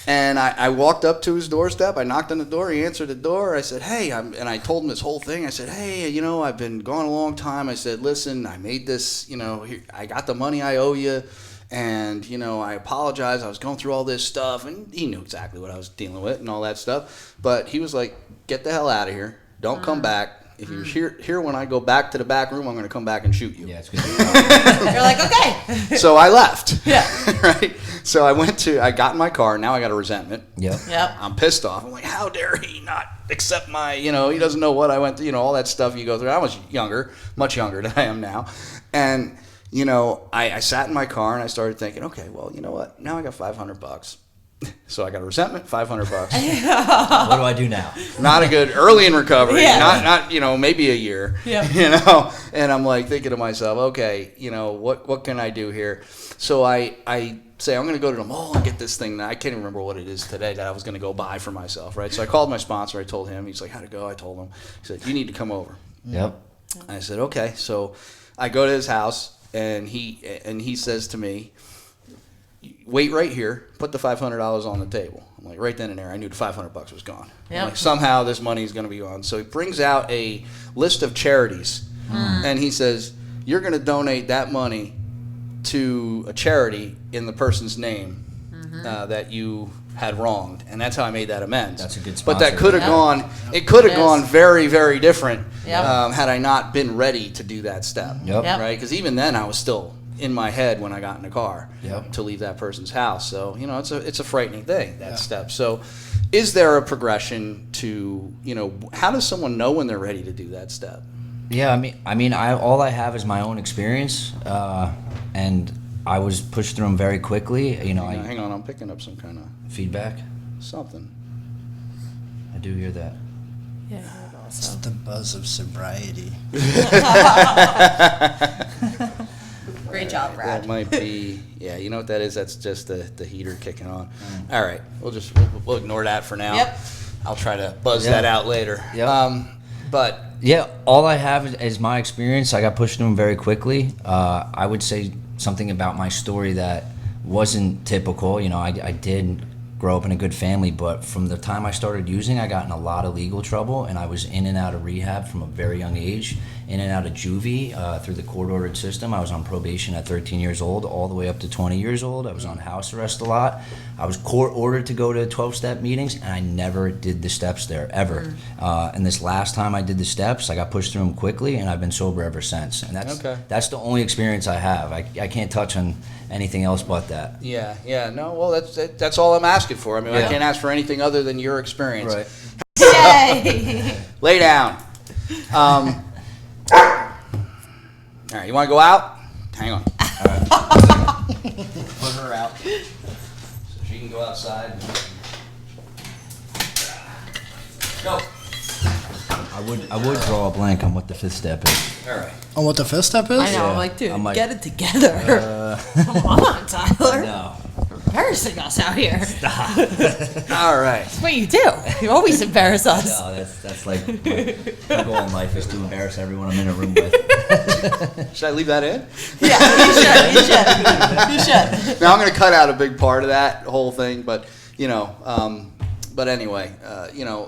S2: And I walked up to his doorstep. I knocked on the door. He answered the door. I said, hey, and I told him this whole thing. I said, hey, I've been gone a long time. I said, listen, I made this, here, I got the money I owe you. And, I apologize. I was going through all this stuff. And he knew exactly what I was dealing with and all that stuff. But he was like, get the hell out of here. Don't come back. If you're here when I go back to the back room, I'm going to come back and shoot you.
S3: Yeah, it's good.
S4: You're like, okay.
S2: So I left.
S4: Yeah.
S2: Right? So I got in my car. Now I got a resentment.
S3: Yep.
S2: I'm pissed off. I'm like, how dare he not accept my, he doesn't know what I went through, all that stuff you go through. I was younger, much younger than I am now. And, I sat in my car and I started thinking, okay, well, you know what? Now I got $500. So I got a resentment, $500.
S3: What do I do now?
S2: Not a good early in recovery.
S4: Yeah.
S2: Not maybe a year.
S4: Yeah.
S2: And I'm like thinking to myself, okay, what can I do here? So I say I'm going to go to the mall and get this thing. I can't even remember what it is today that I was going to go buy for myself, right? So I called my sponsor. I told him. He's like, how'd it go? I told him. He said, you need to come over.
S3: Yep.
S2: I said, okay. So I go to his house and he says to me, wait right here, put the $500 on the table. I'm like, right then and there, I knew the $500 was gone.
S4: Yep.
S2: I'm like, somehow this money is going to be gone. So he brings out a list of charities, and he says, you're going to donate that money to a charity in the person's name that you had wronged, and that's how I made that amends.
S3: That's a good
S2: But that
S3: sponsor.
S2: could have
S4: Yeah.
S2: gone. It could have
S4: Yes.
S2: gone very, very different
S4: Yep.
S2: had I not been ready to do that step.
S3: Yep.
S4: Yep.
S2: Right? Because even then, I was still in my head when I got in the car
S3: Yep.
S2: to leave that person's house. So it's a frightening thing, that step. So, is there a progression to how does someone know when they're ready to do that step?
S3: Yeah, all I have is my own experience, and I was pushed through them very quickly.
S2: Hang on, I'm picking up some kind of
S3: Feedback.
S2: something.
S3: I do hear that.
S4: Yeah,
S5: It's
S4: also.
S5: the buzz of sobriety.
S4: Great job, Brad.
S2: That might be, yeah. You know what that is? That's just the heater kicking on. All right, we'll ignore that for now.
S4: Yep.
S2: I'll try to buzz
S3: Yeah.
S2: that out later.
S3: Yep.
S2: But
S3: Yeah, all I have is my experience. I got pushed through them very quickly. I would say something about my story that wasn't typical. I did grow up in a good family, but from the time I started using, I got in a lot of legal trouble, and I was in and out of rehab from a very young age, in and out of juvie through the court-ordered system. I was on probation at 13 years old, all the way up to 20 years old. I was on house arrest a lot. I was court-ordered to go to 12-step meetings, and I never did the steps there, ever. And this last time I did the steps, I got pushed through them quickly, and I've been sober ever since. And that's the only experience I have. I can't touch on anything else but that.
S2: yeah, no. Well, that's all I'm asking for. I mean, I
S3: Yeah.
S2: can't ask for anything other than your experience.
S3: Right.
S4: Yay!
S2: Lay down. All right, you want to go out? Hang on. Put her out so she can go outside. Go.
S3: I would draw a blank on what the fifth step is.
S2: All right.
S5: On what the fifth step is?
S4: I know.
S3: Yeah.
S4: I'm like, dude,
S3: I'm like,
S4: get it together. Come on, Tyler.
S3: No.
S4: Embarrassing us out here.
S2: All right.
S4: That's what you do. You always embarrass us.
S3: No, that's like my goal in life is to embarrass everyone I'm in a room with.
S2: Should I leave that in?
S4: Yeah, you should.
S2: Now I'm going to cut out a big part of that whole thing, but but anyway,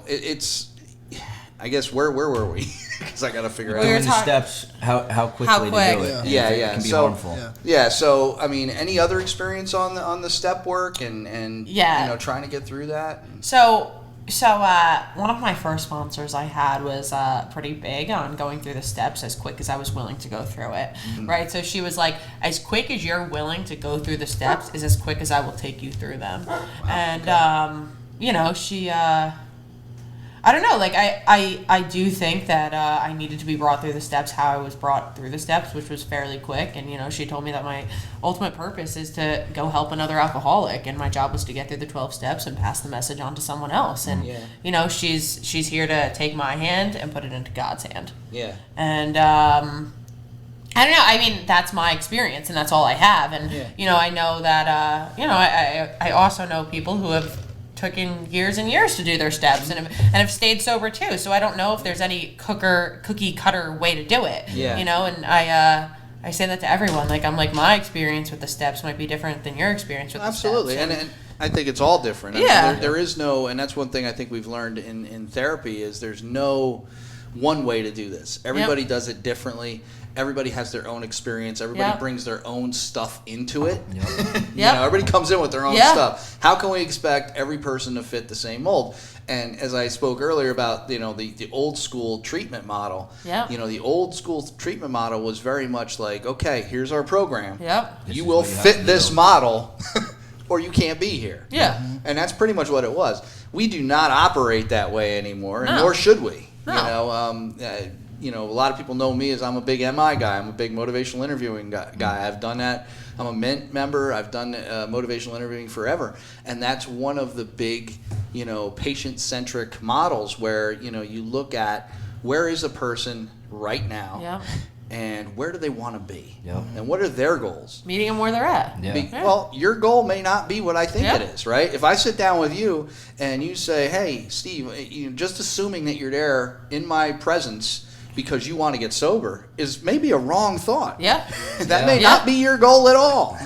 S2: it's. I guess where were we? Because I got to figure
S4: We
S2: out.
S4: were
S3: Doing the
S4: talk-
S3: steps, how quickly
S4: How
S3: to do
S4: quick.
S3: it. and
S2: Yeah,
S3: if it
S2: yeah.
S3: can be
S2: So-
S3: harmful.
S5: Yeah.
S2: Yeah, so I mean, any other experience on the step work and
S4: Yeah.
S2: trying to get through that?
S4: So one of my first sponsors I had was pretty big on going through the steps as quick as I was willing to go through it, right? So she was like, as quick as you're willing to go through the steps is as quick as I will take you through them. And she I don't know, like I do think that I needed to be brought through the steps how I was brought through the steps, which was fairly quick. And she told me that my ultimate purpose is to go help another alcoholic, and my job was to get through the 12 steps and pass the message on to someone else. And she's here to take my hand and put it into God's hand.
S2: Yeah.
S4: And I don't know. I mean, that's my experience, and that's all I have. And I know that I also know people who have taken years and years to do their steps and have stayed sober too. So I don't know if there's any cookie cutter way to do it.
S2: Yeah.
S4: And I say that to everyone. Like, I'm like, my experience with the steps might be different than your experience with
S2: Absolutely,
S4: the steps.
S2: and I think it's all different. I
S4: Yeah.
S2: mean, there is no, and that's one thing I think we've learned in therapy is there's no one way to do this. Everybody does it differently. Everybody has their own experience. Everybody brings their own stuff into it. Everybody comes in with their own stuff. How can we expect every person to fit the same mold? And as I spoke earlier about, the old school treatment model. The old school treatment model was very much like, okay, here's our program.
S3: This
S2: You
S3: is
S2: will
S3: what you have
S2: fit
S3: to
S2: this
S3: do.
S2: model, or you can't be here.
S4: Yeah.
S2: And that's pretty much what it was. We do not operate that way anymore, and
S4: No.
S2: nor should we.
S4: No.
S2: A lot of people know me as I'm a big MI guy. I'm a big motivational interviewing guy. I've done that. I'm a Mint member. I've done motivational interviewing forever. And that's one of the big, patient-centric models where, you look at where is a person right now and where do they want to be? And what are their goals?
S4: Meeting them where they're at.
S3: Yeah.
S2: Well, your goal may not be what I think
S4: Yeah.
S2: it is, right? If I sit down with you and you say, hey, Steve, just assuming that you're there in my presence because you want to get sober is maybe a wrong thought.
S4: Yeah.
S2: That may not be your goal at all.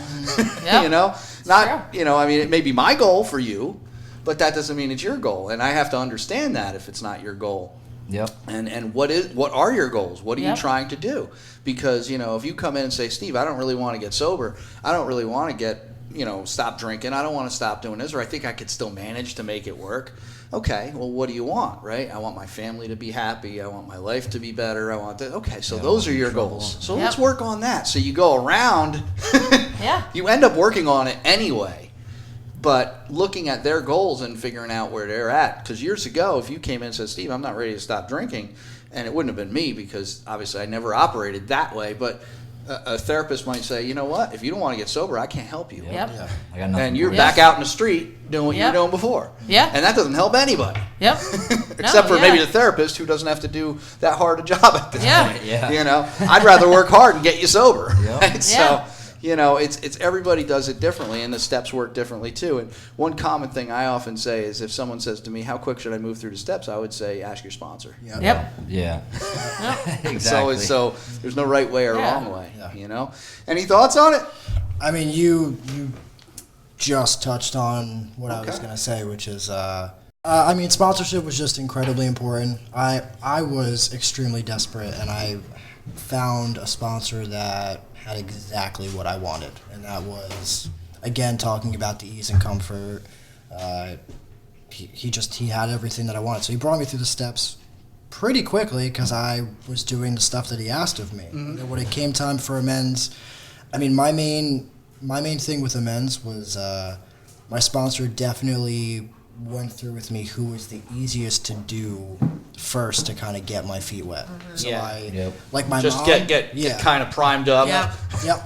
S4: Yeah.
S2: Not, I mean, it may be my goal for you, but that doesn't mean it's your goal. And I have to understand that if it's not your goal.
S3: Yep.
S2: And what are your goals? What are you trying to do? Because, if you come in and say, Steve, I don't really want to get sober. I don't really want to get, stop drinking. I don't want to stop doing this, or I think I could still manage to make it work. Okay, well, what do you want, right? I want my family to be happy. I want my life to be better. I want that. Okay, so those are your goals. So let's work on that. So you go around. You end up working on it anyway. But looking at their goals and figuring out where they're at. Because years ago, if you came in and said, Steve, I'm not ready to stop drinking, and it wouldn't have been me because obviously I never operated that way, but a therapist might say, you know what, if you don't want to get sober, I can't help you.
S3: I got nothing.
S2: And you're back out in the street doing what you were doing before. And that doesn't help anybody. Except for maybe the therapist who doesn't have to do that hard a job at this point. I'd rather work hard and get you sober. Right? So, it's everybody does it differently, and the steps work differently too. And one common thing I often say is if someone says to me, how quick should I move through the steps? I would say, ask your sponsor.
S3: Yeah. Exactly.
S2: So there's no right way or wrong way, Any thoughts on it?
S5: I mean, you just touched on what I was going to say, which is, sponsorship was just incredibly important. I was extremely desperate, and I found a sponsor that had exactly what I wanted, and that was, again, talking about the ease and comfort. He had everything that I wanted, so he brought me through the steps pretty quickly because I was doing the stuff that he asked of me. And then when it came time for amends, I mean, my main thing with amends was my sponsor definitely went through with me who was the easiest to do first to kind of get my feet wet. So like my
S2: just
S5: mom,
S2: get kind of primed up,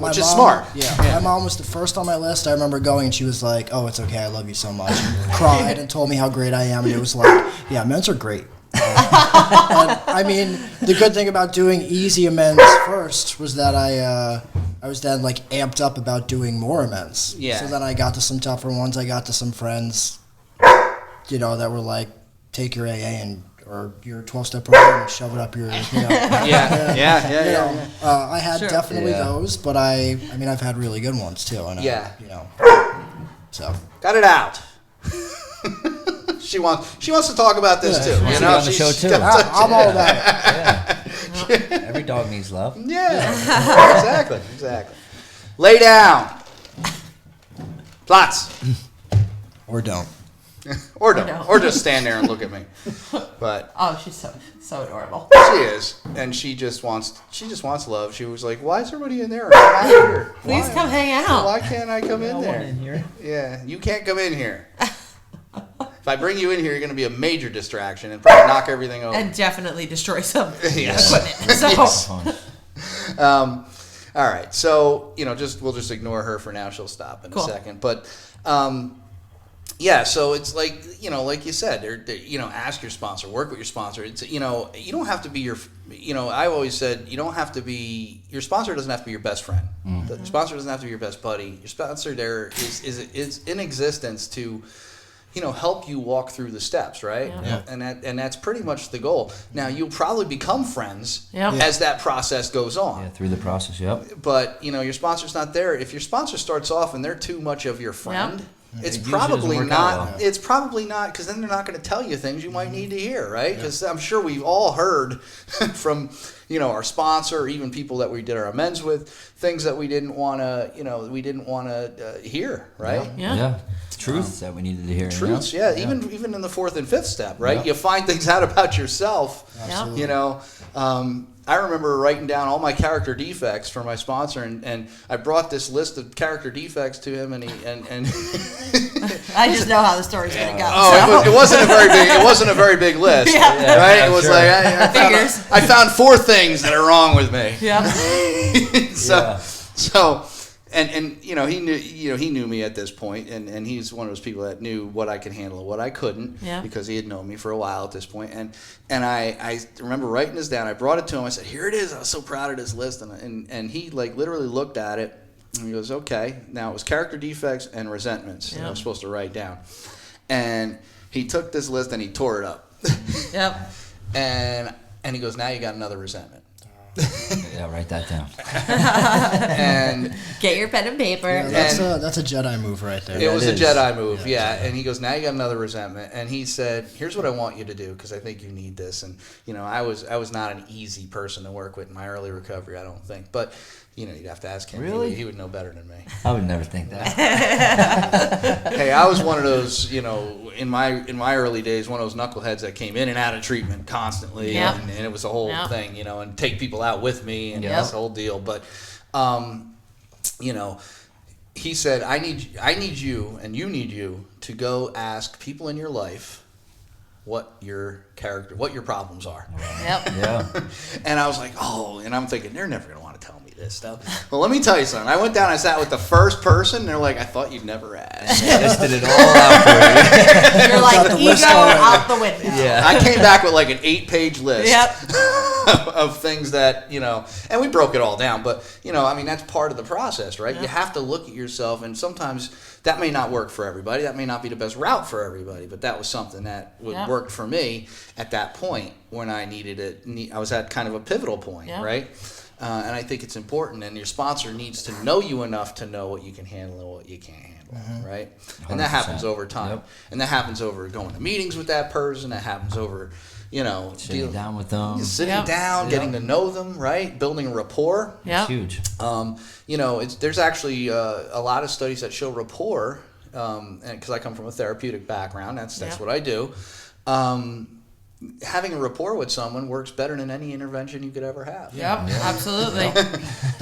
S5: which
S2: is smart.
S5: My mom was the first on my list. I remember going and she was like, "Oh, it's okay, I love you so much," and cried and told me how great I am, and it was like, yeah, amends are great. I mean, the good thing about doing easy amends first was that I was then like amped up about doing more amends. So then I got to some tougher ones. I got to some friends, that were like, take your AA or your 12-step program and shove it up your, I had definitely those, but I've had really good ones too. And so
S2: got it out. She wants to talk about this too.
S3: She's on the show too.
S5: I'm all about it.
S3: Every dog needs love.
S2: Exactly. Lay down. Lots.
S5: Or don't.
S2: Or don't. Or just stand there and look at me. But
S4: she's so adorable.
S2: She is, and she just wants love. She was like, "Why is everybody in there? I'm out here.
S4: Please come hang out.
S2: Why can't I come in there?
S3: In here.
S2: Yeah, you can't come in here. If I bring you in here, you're going to be a major distraction and probably knock everything over
S4: and definitely destroy some
S2: yes.
S4: equipment. So.
S2: All right, so we'll just ignore her for now. She'll stop in a second, but. So it's like, like you said, ask your sponsor, work with your sponsor. It's, you don't have to be I've always said, your sponsor doesn't have to be your best friend. Mm-hmm. The sponsor doesn't have to be your best buddy. Your sponsor there is in existence to, help you walk through the steps, right?
S3: Yeah.
S2: And that's pretty much the goal. Now, you'll probably become friends as that process goes on.
S3: Yeah, through the process,
S2: But, your sponsor's not there. If your sponsor starts off and they're too much of your friend, it's probably not. It's probably not, because then they're not going to tell you things you might need to hear, right? Because I'm sure we've all heard from our sponsor, or even people that we did our amends with, things that we didn't want to hear, right?
S3: Yeah. Truths that we needed to hear.
S2: Truths, even in the fourth and fifth step, right? You find things out about yourself.
S5: Absolutely.
S2: I remember writing down all my character defects for my sponsor, and I brought this list of character defects to him, and
S4: I just know how the story's gonna go.
S2: Oh, it wasn't a very big list, right? It was like I found 4 things that are wrong with me. So. And he knew me at this point, and he's one of those people that knew what I could handle and what I couldn't, because he had known me for a while at this point. And I remember writing this down. I brought it to him. I said, "Here it is." I was so proud of this list, and he literally looked at it and he goes, "Okay." Now it was character defects and resentments that I was supposed to write down, and he took this list and he tore it up. And he goes, "Now you got another resentment."
S3: Yeah, write that down.
S2: And
S6: Get your pen and paper.
S5: Yeah, that's a Jedi move right there.
S2: it was
S3: it
S2: a
S3: is.
S2: Jedi move, yeah. And he goes, now you got another resentment. And he said, here's what I want you to do, because I think you need this. And, you know, I was not an easy person to work with in my early recovery, I don't think. But, you know, you'd have to ask him.
S3: Really?
S2: He would know better than me.
S3: I would never think that.
S2: Hey, I was one of those, you know, in my early days, one of those knuckleheads that came in and out of treatment constantly,
S6: Yep.
S2: and it was a whole
S6: Yep.
S2: thing, you know, and take people out with me and
S3: Yep.
S2: this whole deal. But, you know, he said, I need you, and you need you to go ask people in your life what your problems are.
S6: Yep.
S3: Yeah.
S2: And I was like, oh, and I'm thinking, they're never going to want to tell me this stuff. Well, let me tell you something. I went down, I sat with the first person, and they're like, I thought you'd never ask.
S3: Listed it all out for you.
S6: You're like,
S5: the
S6: ego
S5: list already.
S6: out the window.
S3: Yeah.
S2: I came back with like an 8-page list
S6: Yep.
S2: of things that, you know, and we broke it all down. But, you know, I mean, that's part of the process, right?
S6: Yeah.
S2: You have to look at yourself, and sometimes that may not work for everybody. That may not be the best route for everybody, but that was something that
S6: Yeah.
S2: worked for me at that point when I needed it. I was at kind of a pivotal point,
S6: Yeah.
S2: right? And I think it's important, and your sponsor needs to know you enough to know what you can handle and what you can't handle, right? And that
S3: 100%.
S2: happens over time.
S3: Yep.
S2: And that happens over going to meetings with that person. That happens over, you know,
S3: Sitting down with them.
S2: sitting
S6: Yep.
S2: down,
S3: Yep.
S2: getting to know them, right? Building a rapport.
S6: Yep.
S3: Huge.
S2: You know, there's actually a lot of studies that show rapport, and because I come from a therapeutic background, that's
S6: Yep.
S2: what I do. Having a rapport with someone works better than any intervention you could ever have.
S6: Yep. Absolutely.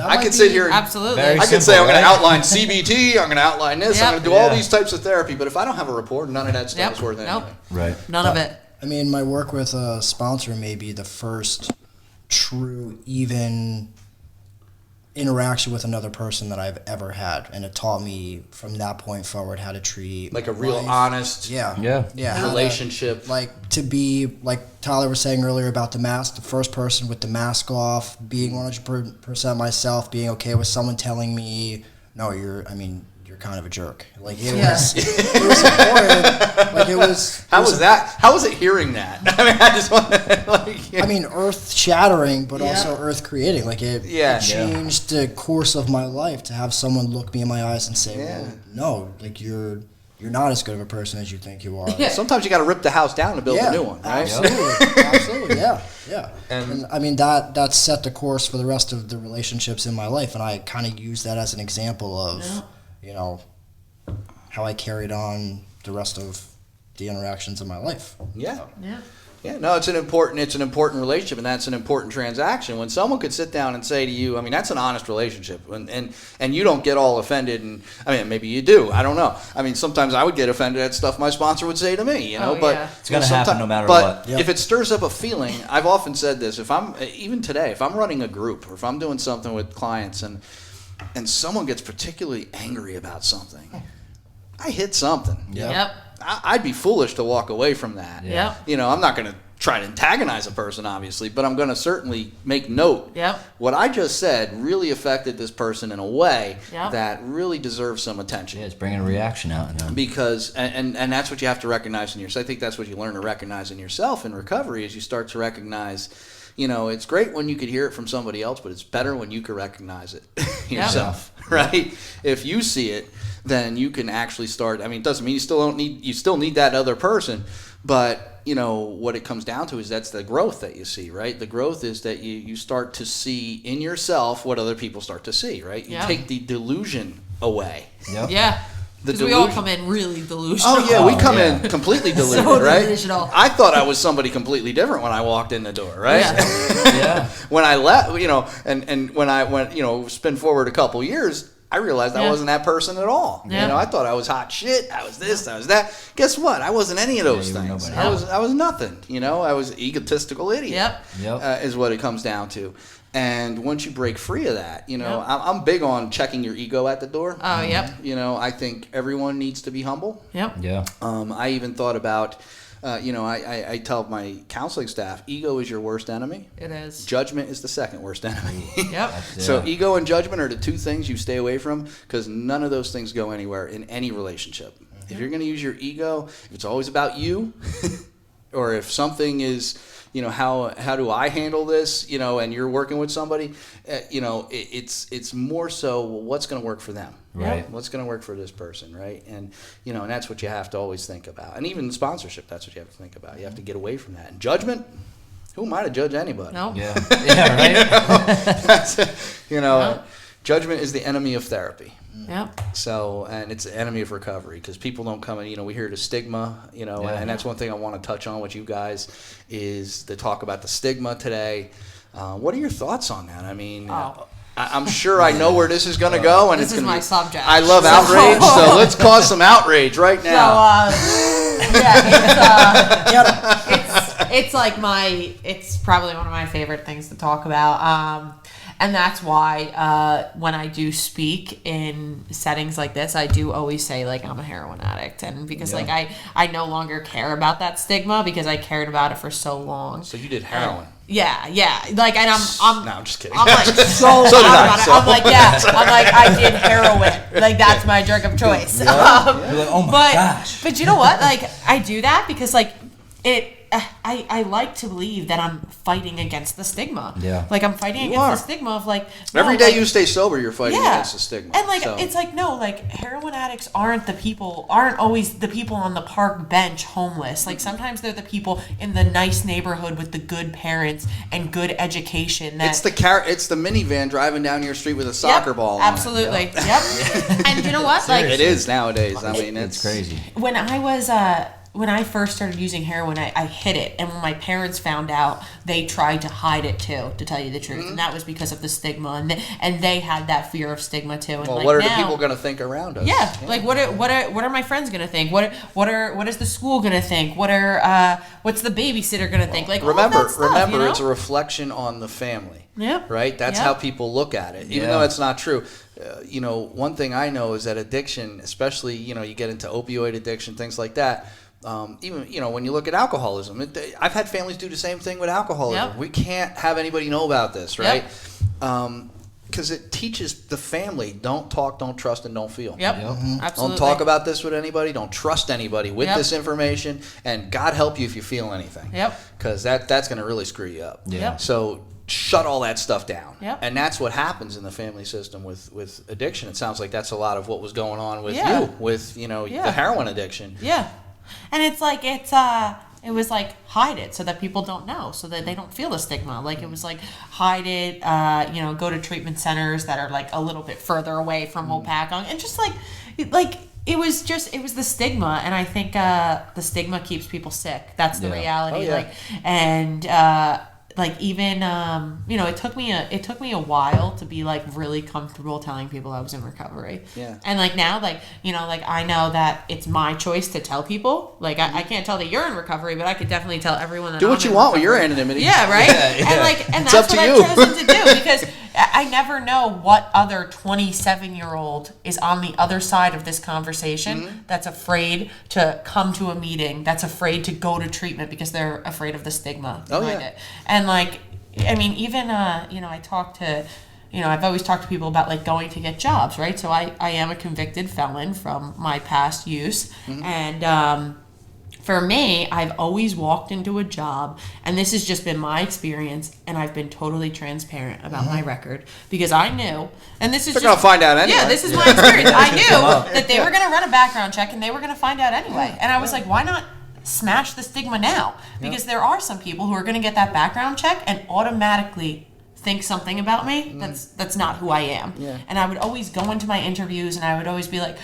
S2: I could sit here and
S6: Absolutely.
S3: Very
S2: I could say
S3: simple,
S2: I'm going to
S3: right?
S2: outline CBT, I'm going to outline this, I'm
S6: Yep.
S2: going to do all
S3: Yeah.
S2: these types of therapy, but if I don't have a rapport, none of that stuff
S6: Yep.
S2: is worth anything.
S6: Nope.
S3: Right.
S6: None of it.
S5: I mean, my work with a sponsor may be the first true, even interaction with another person that I've ever had, and it taught me from that point forward how to treat
S2: Like a real
S5: life.
S2: honest
S5: yeah,
S3: Yeah.
S5: how to-
S2: relationship.
S5: like to be like Tyler was saying earlier about the mask, the first person with the mask off, being 100% myself, being okay with someone telling me, no, you're kind of a jerk. Like it was important. Like it was.
S2: How was that? How was it hearing that? I mean, I just want to, like,
S5: I mean, earth shattering, but
S2: Yeah.
S5: also earth creating. Like it changed the course of my life to have someone look me in my eyes and say,
S2: Yeah.
S5: well, no, like you're not as good of a person as you think you are.
S6: Yeah.
S2: sometimes you got to rip the house down to build a new one, right?
S5: Absolutely, absolutely, yeah.
S2: And-
S5: And I mean that set the course for the rest of the relationships in my life, and I kind of use that as an example of, you know, how I carried on the rest of the interactions in my life.
S2: Yeah.
S6: Yeah.
S2: Yeah, no, it's an important relationship, and that's an important transaction. When someone could sit down and say to you, I mean, that's an honest relationship, and you don't get all offended, and I mean, maybe you do, I don't know. I mean, sometimes I would get offended at stuff my sponsor would say to me, you know,
S6: Oh,
S2: but
S6: yeah.
S3: It's gonna happen no matter
S2: but
S3: what.
S5: Yep.
S2: if it stirs up a feeling, I've often said this, even today, if I'm running a group or if I'm doing something with clients and someone gets particularly angry about something, I hit something.
S6: Yep.
S2: I'd be foolish to walk away from that.
S6: Yep.
S2: You know, I'm not going to try to antagonize a person, obviously, but I'm going to certainly make note.
S6: Yep.
S2: What I just said really affected this person in a way
S6: Yep.
S2: that really deserves some attention.
S3: Yeah, it's bringing a reaction out in them.
S2: Because, and that's what you have to recognize in yourself. I think that's what you learn to recognize in yourself in recovery is you start to recognize, you know, it's great when you could hear it from somebody else, but it's better when you can recognize it yourself, right? If you see it, then you can actually start. I mean, it doesn't mean you still need that other person, but you know what it comes down to is that's the growth that you see, right? The growth is that you start to see in yourself what other people start to see, right? You
S6: Yeah.
S2: take the delusion away.
S3: Yep.
S6: Yeah.
S2: The
S6: Because we all
S2: delusion-
S6: come in really delusional.
S2: Oh yeah, we
S3: Oh,
S2: come
S3: yeah.
S2: in completely deluded,
S6: So
S2: right?
S6: delusional.
S2: I thought I was somebody completely different when I walked in the door, right?
S6: Yeah.
S3: Yeah.
S2: When I left, you know, and when I went, you know, spin forward a couple years, I realized I
S6: Yeah.
S2: wasn't that person at all.
S6: Yeah.
S2: You know, I thought I was hot shit. I was this. I was that. Guess what? I wasn't any of those
S3: you were
S2: things.
S3: nobody.
S2: I was nothing. You know, I was an egotistical idiot.
S6: Yep.
S3: Yep.
S2: Is what it comes down to. And once you break free of that, you know,
S6: Yep.
S2: I'm big on checking your ego at the door.
S6: Oh, yep.
S2: You know, I think everyone needs to be humble.
S6: Yep.
S3: Yeah.
S2: I even thought about, you know, I tell my counseling staff, ego is your worst enemy.
S6: It is.
S2: Judgment is the second worst enemy.
S6: Yep.
S2: So
S3: Yeah.
S2: ego and judgment are the two things you stay away from because none of those things go anywhere in any relationship. If you're going to use your ego, if it's always about you, or if something is, how do I handle this, and you're working with somebody, it's more so, well, what's going to work for them,
S3: Right.
S2: What's going to work for this person, right? And and that's what you have to always think about. And even sponsorship, that's what you have to think about. You have to get away from that. And judgment, who am I to judge anybody?
S6: No.
S3: Yeah. Right.
S2: Judgment is the enemy of therapy.
S6: Yep.
S2: So, and it's the enemy of recovery, because people don't come in, we hear the stigma, and that's one thing I want to touch on with you guys is to talk about the stigma today. What are your thoughts on that? I mean, I'm sure I know where this is going to go, and
S6: This is my subject.
S2: I love outrage, so let's cause some outrage right now.
S6: It's like it's probably one of my favorite things to talk about. And that's why when I do speak in settings like this, I do always say, like, I'm a heroin addict. And because, like, I no longer care about that stigma because I cared about it for so long.
S2: So you did heroin.
S6: Yeah. Like, and I'm
S2: No, I'm just kidding.
S6: I'm like so
S2: So did
S6: proud
S2: I,
S6: about it.
S2: so.
S6: I'm like, I did heroin. Like, that's my drug of choice.
S3: You're like, oh my gosh.
S6: But you know what? Like, I do that because, like, I like to believe that I'm fighting against the stigma.
S3: Yeah.
S6: Like, I'm fighting against the stigma of, like, no,
S2: Every day
S6: like,
S2: you stay sober, you're fighting against the stigma.
S6: And, like,
S2: So.
S6: it's like, no, like, heroin addicts aren't always the people on the park bench homeless. Like, sometimes they're the people in the nice neighborhood with the good parents and good education. That,
S2: It's the minivan driving down your street with a soccer ball on it.
S6: Absolutely. Yep. And you know what? Like,
S2: It is nowadays. I mean,
S3: It's crazy.
S6: when I first started using heroin, I hid it. And when my parents found out, they tried to hide it too, to tell you the truth. And that was because of the stigma. And they had that fear of stigma too. And
S2: well,
S6: like,
S2: what are
S6: now,
S2: the people going to think around us?
S6: Yeah, like what are my friends gonna think? What is the school gonna think? What's the babysitter gonna think? Like,
S2: Remember,
S6: all of that stuff, you know?
S2: it's a reflection on the family.
S6: Yep.
S2: Right? That's
S6: Yep.
S2: how people look at it, even though it's not true. One thing I know is that addiction, especially, you get into opioid addiction, things like that. Even, when you look at alcoholism, I've had families do the same thing with alcoholism.
S6: Yep.
S2: We can't have anybody know about this, right?
S6: Yep.
S2: Because it teaches the family, don't talk, don't trust, and don't feel.
S6: Yep.
S3: Mm-hmm.
S6: Absolutely.
S2: Don't talk about this with anybody. Don't trust anybody with
S6: Yep.
S2: this information. And God help you if you feel anything.
S6: Yep.
S2: Because that's going to really screw you up.
S3: Yeah.
S6: Yep.
S2: So shut all that stuff down.
S6: Yep.
S2: And that's what happens in the family system with addiction. It sounds like that's a lot of what was going on with
S6: Yeah.
S2: you, with the heroin addiction.
S6: Yeah. And it's like it was like hide it so that people don't know, so that they don't feel the stigma. Like, it was like hide it, go to treatment centers that are like a little bit further away from Hopakong, and just like it was the stigma. And I think the stigma keeps people sick. That's the
S3: Yeah.
S6: reality.
S2: Oh, yeah.
S6: Like, and even it took me a while to be like really comfortable telling people I was in recovery.
S2: Yeah.
S6: And like now, I know that it's my choice to tell people. Like, I can't tell that you're in recovery, but I could definitely tell everyone that
S2: Do
S6: I'm
S2: what you
S6: in
S2: want with your
S6: recovery.
S2: anonymity.
S6: Yeah, right.
S3: Yeah.
S6: And
S2: It's
S6: that's
S2: up to
S6: what
S2: you.
S6: I've chosen to do, because I never know what other 27-year-old is on the other side of this conversation that's afraid to come to a meeting, that's afraid to go to treatment because they're afraid of the stigma behind it. And I talk to, I've always talked to people about like going to get jobs, right? So I am a convicted felon from my past use. And for me, I've always walked into a job, and this has just been my experience, and I've been totally transparent about my record, because I knew, and this is
S2: They're going to find out anyway.
S6: yeah, this is my experience. I knew that they were going to run a background check, and they were going to find out anyway. And I was like, why not smash the stigma now? Because there are some people who are going to get that background check and automatically think something about me that's not who I am.
S2: Yeah.
S6: And I would always go into my interviews, and I would always be like,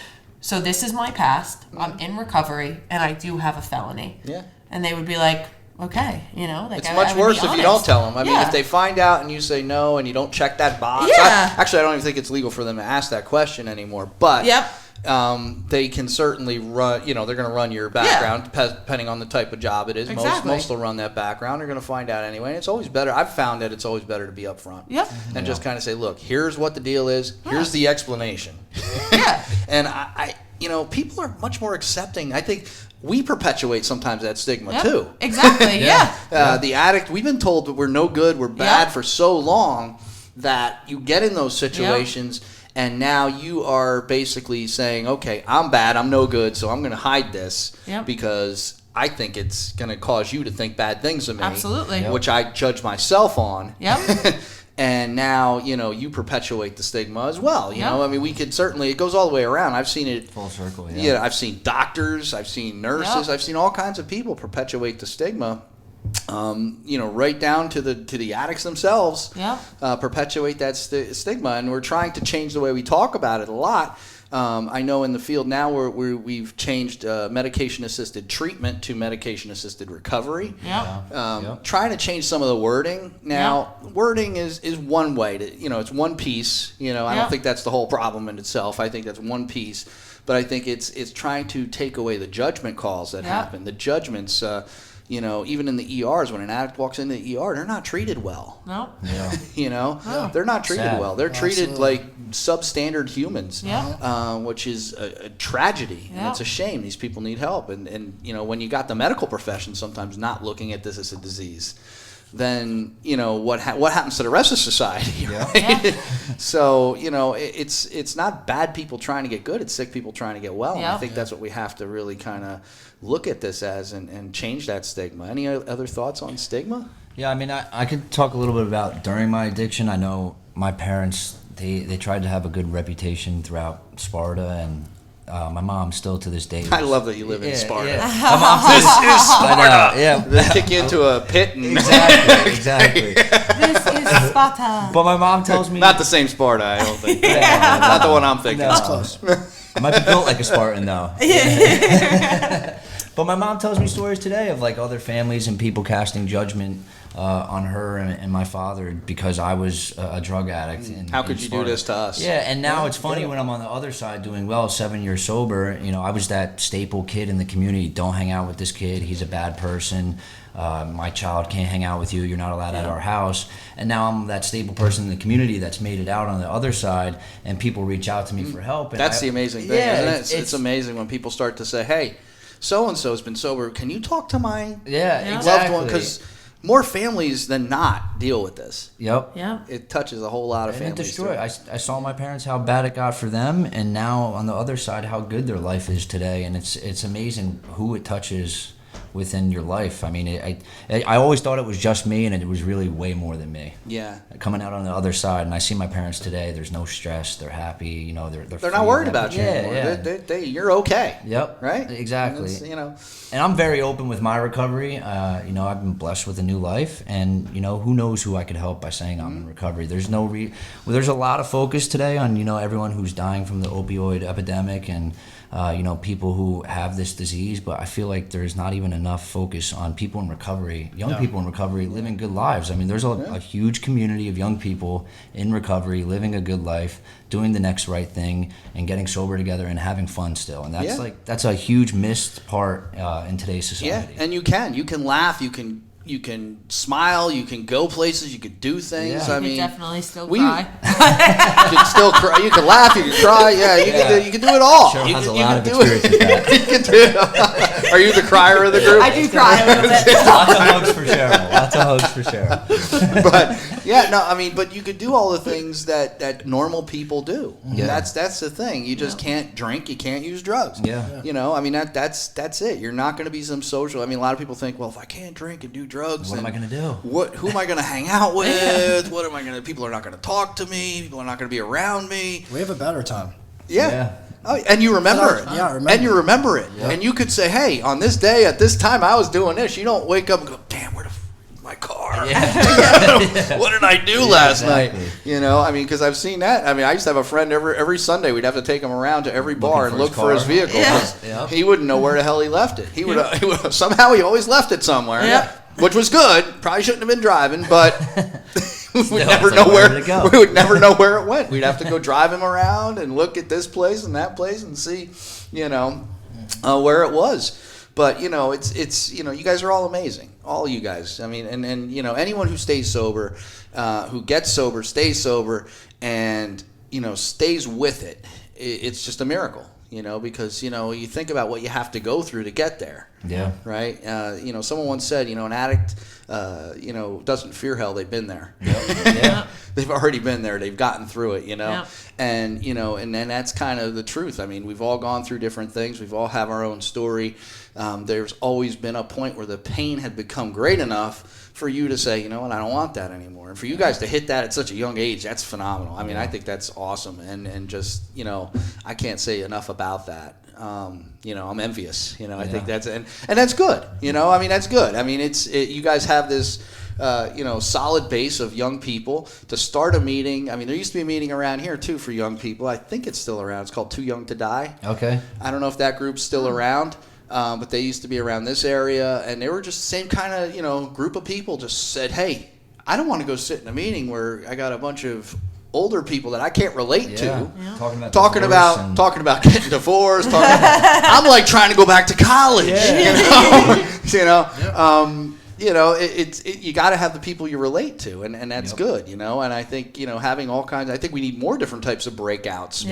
S6: so this is my past. I'm in recovery, and I do have a felony.
S2: Yeah.
S6: And they would be like, okay,
S2: It's
S6: I
S2: much
S6: would be
S2: worse if you
S6: honest.
S2: don't tell them. I mean,
S6: Yeah.
S2: if they find out and you say no and you don't check that box.
S6: Yeah.
S2: Actually, I don't even think it's legal for them to ask that question anymore. But
S6: Yep.
S2: they can certainly run, they're going to run your background depending on the type of job it is.
S6: Exactly.
S2: Most will run that background. They're going to find out anyway. And it's always better. I've found that it's always better to be upfront.
S6: Yep.
S2: And just kind of say, look, here's what the deal is. Here's the explanation.
S6: Yeah.
S2: And I people are much more accepting. I think we perpetuate sometimes that stigma
S6: Yep.
S2: too.
S6: Exactly. Yeah.
S2: The addict, we've been told that we're no good, we're bad
S6: Yep.
S2: for so long that you get in those situations and now you are basically saying, okay, I'm bad, I'm no good, so I'm going to hide this
S6: Yep.
S2: because I think it's going to cause you to think bad things of me.
S6: Absolutely. Yep.
S2: Which I judge myself on.
S6: Yep.
S2: And now, you perpetuate the stigma as well. You know, I mean, we could certainly, it goes all the way around. I've seen it.
S3: Full circle, yeah.
S2: Yeah, I've seen doctors, I've seen nurses, I've seen all kinds of people perpetuate the stigma. Right down to the addicts themselves. Perpetuate that stigma, and we're trying to change the way we talk about it a lot. I know in the field now we've changed medication-assisted treatment to medication-assisted recovery. Trying to change some of the wording. Now, wording is one way to, it's one piece. I don't think that's the whole problem in itself. I think that's one piece. But I think it's trying to take away the judgment calls that happen. The judgments, even in the ERs, when an addict walks into the ER, they're not treated well.
S6: No.
S3: Yeah.
S2: They're not treated
S3: Sad.
S2: well. They're treated like substandard humans,
S6: Yeah.
S2: which is a tragedy, and it's a shame. These people need help, and when you got the medical profession sometimes not looking at this as a disease, then what happens to the rest of society, right? So it's not bad people trying to get good; it's sick people trying to get well. And I think that's what we have to really kind of look at this as and change that stigma. Any other thoughts on stigma?
S3: Yeah, I mean, I could talk a little bit about during my addiction. I know my parents, they tried to have a good reputation throughout Sparta, and my mom still to this day.
S2: I love that you live in Sparta.
S3: Yeah. My mom this is Sparta.
S2: They kick you into a pit. And
S3: Exactly.
S6: This is Sparta.
S3: But my mom tells me
S2: Not the same Sparta, I don't think. Not the one I'm thinking.
S3: No.
S2: It's close.
S3: I might be built like a Spartan though. But my mom tells me stories today of like other families and people casting judgment on her and my father because I was a drug addict.
S2: How could you do this to us?
S3: Yeah, and now it's funny when I'm on the other side doing well, 7 years sober. I was that staple kid in the community. Don't hang out with this kid. He's a bad person. My child can't hang out with you. You're not allowed at our house. And now I'm that staple person in the community that's made it out on the other side, and people reach out to me for help. And
S2: That's the amazing thing, isn't it? It's amazing when people start to say, hey, so-and-so's been sober. Can you talk to my loved one? Because more families than not deal with this.
S3: Yep.
S6: Yeah.
S2: It touches a whole lot of families.
S3: It destroyed. I saw my parents how bad it got for them, and now on the other side how good their life is today, and it's amazing who it touches within your life. I mean, I always thought it was just me, and it was really way more than me.
S2: Yeah.
S3: Coming out on the other side, and I see my parents today. There's no stress. They're happy.
S2: They're not worried about you anymore.
S3: Yeah.
S2: You're okay.
S3: Yep.
S2: Right.
S3: Exactly.
S2: And
S3: I'm very open with my recovery. I've been blessed with a new life, and who knows who I could help by saying I'm in recovery. There's there's a lot of focus today on everyone who's dying from the opioid epidemic and people who have this disease, but I feel like there's not even enough focus on people in recovery, young people in recovery living good lives. I mean, there's a huge community of young people in recovery living a good life, doing the next right thing, and getting sober together and having fun still. And that's a huge missed part in today's society.
S2: Yeah, and you can laugh, you can smile, you can go places, you can do things.
S3: Yeah.
S2: I mean,
S6: definitely still cry.
S2: You can still cry. You can laugh. You can cry. Yeah, you can do it all.
S3: Cheryl has a
S2: You
S3: lot of
S2: can do it.
S3: experience with that.
S2: You can do it. Are you the crier of the group?
S6: I do cry a little bit.
S3: Lots of hugs for Cheryl. Lots of hugs for Cheryl.
S2: But you could do all the things that normal people do.
S3: Yeah.
S2: That's the thing. You just can't drink. You can't use drugs.
S3: Yeah.
S2: That's it. You're not going to be some social. I mean, a lot of people think, well, if I can't drink and do drugs,
S3: What am I going to do?
S2: Who am I going to hang out with? What am I going to? People are not going to talk to me. People are not going to be around me.
S5: We have a better time.
S2: Yeah. Oh, and you remember it.
S5: Yeah, I remember.
S2: And you remember it.
S3: Yep.
S2: And you could say, hey, on this day at this time I was doing this. You don't wake up and go, damn, where the my car?
S3: Yeah.
S2: What did I do last
S3: exactly.
S2: night? Because I've seen that. I used to have a friend every Sunday. We'd have to take him around to every bar and look for his vehicle.
S3: Yeah.
S2: He wouldn't know where the hell he left it. He would somehow he always left it somewhere.
S6: Yeah.
S2: Which was good. Probably shouldn't have been driving, but we would never
S3: it's like,
S2: know
S3: where did it go?
S2: we would never know where it went. We'd have to go drive him around and look at this place and that place and see, where it was. But it's you guys are all amazing, all you guys. I mean, and anyone who stays sober, who gets sober, stays sober, and stays with it. It's just a miracle. because you think about what you have to go through to get there.
S3: Yeah.
S2: Right. Someone once said, an addict, doesn't fear hell. They've been there.
S3: Yep. Yeah.
S2: They've already been there. They've gotten through it.
S6: Yeah.
S2: And and that's kind of the truth. I mean, we've all gone through different things. We've all have our own story. There's always been a point where the pain had become great enough for you to say, I don't want that anymore. And for you guys to hit that at such a young age, that's phenomenal. I mean, I think that's awesome. And just, I can't say enough about that. I'm envious. I think that's and that's good. I mean, that's good. I mean, you guys have this solid base of young people to start a meeting. I mean, there used to be a meeting around here too for young people. I think it's still around. It's called Too Young to Die.
S3: Okay.
S2: I don't know if that group's still around. But they used to be around this area, and they were just the same kind of, group of people. Just said, hey, I don't want to go sit in a meeting where I got a bunch of older people that I can't relate to.
S3: Yeah.
S2: Talking about getting divorced. I'm like trying to go back to college. You got to have the people you relate to, and that's good, And I think having all kinds. I think we need more different types of breakouts,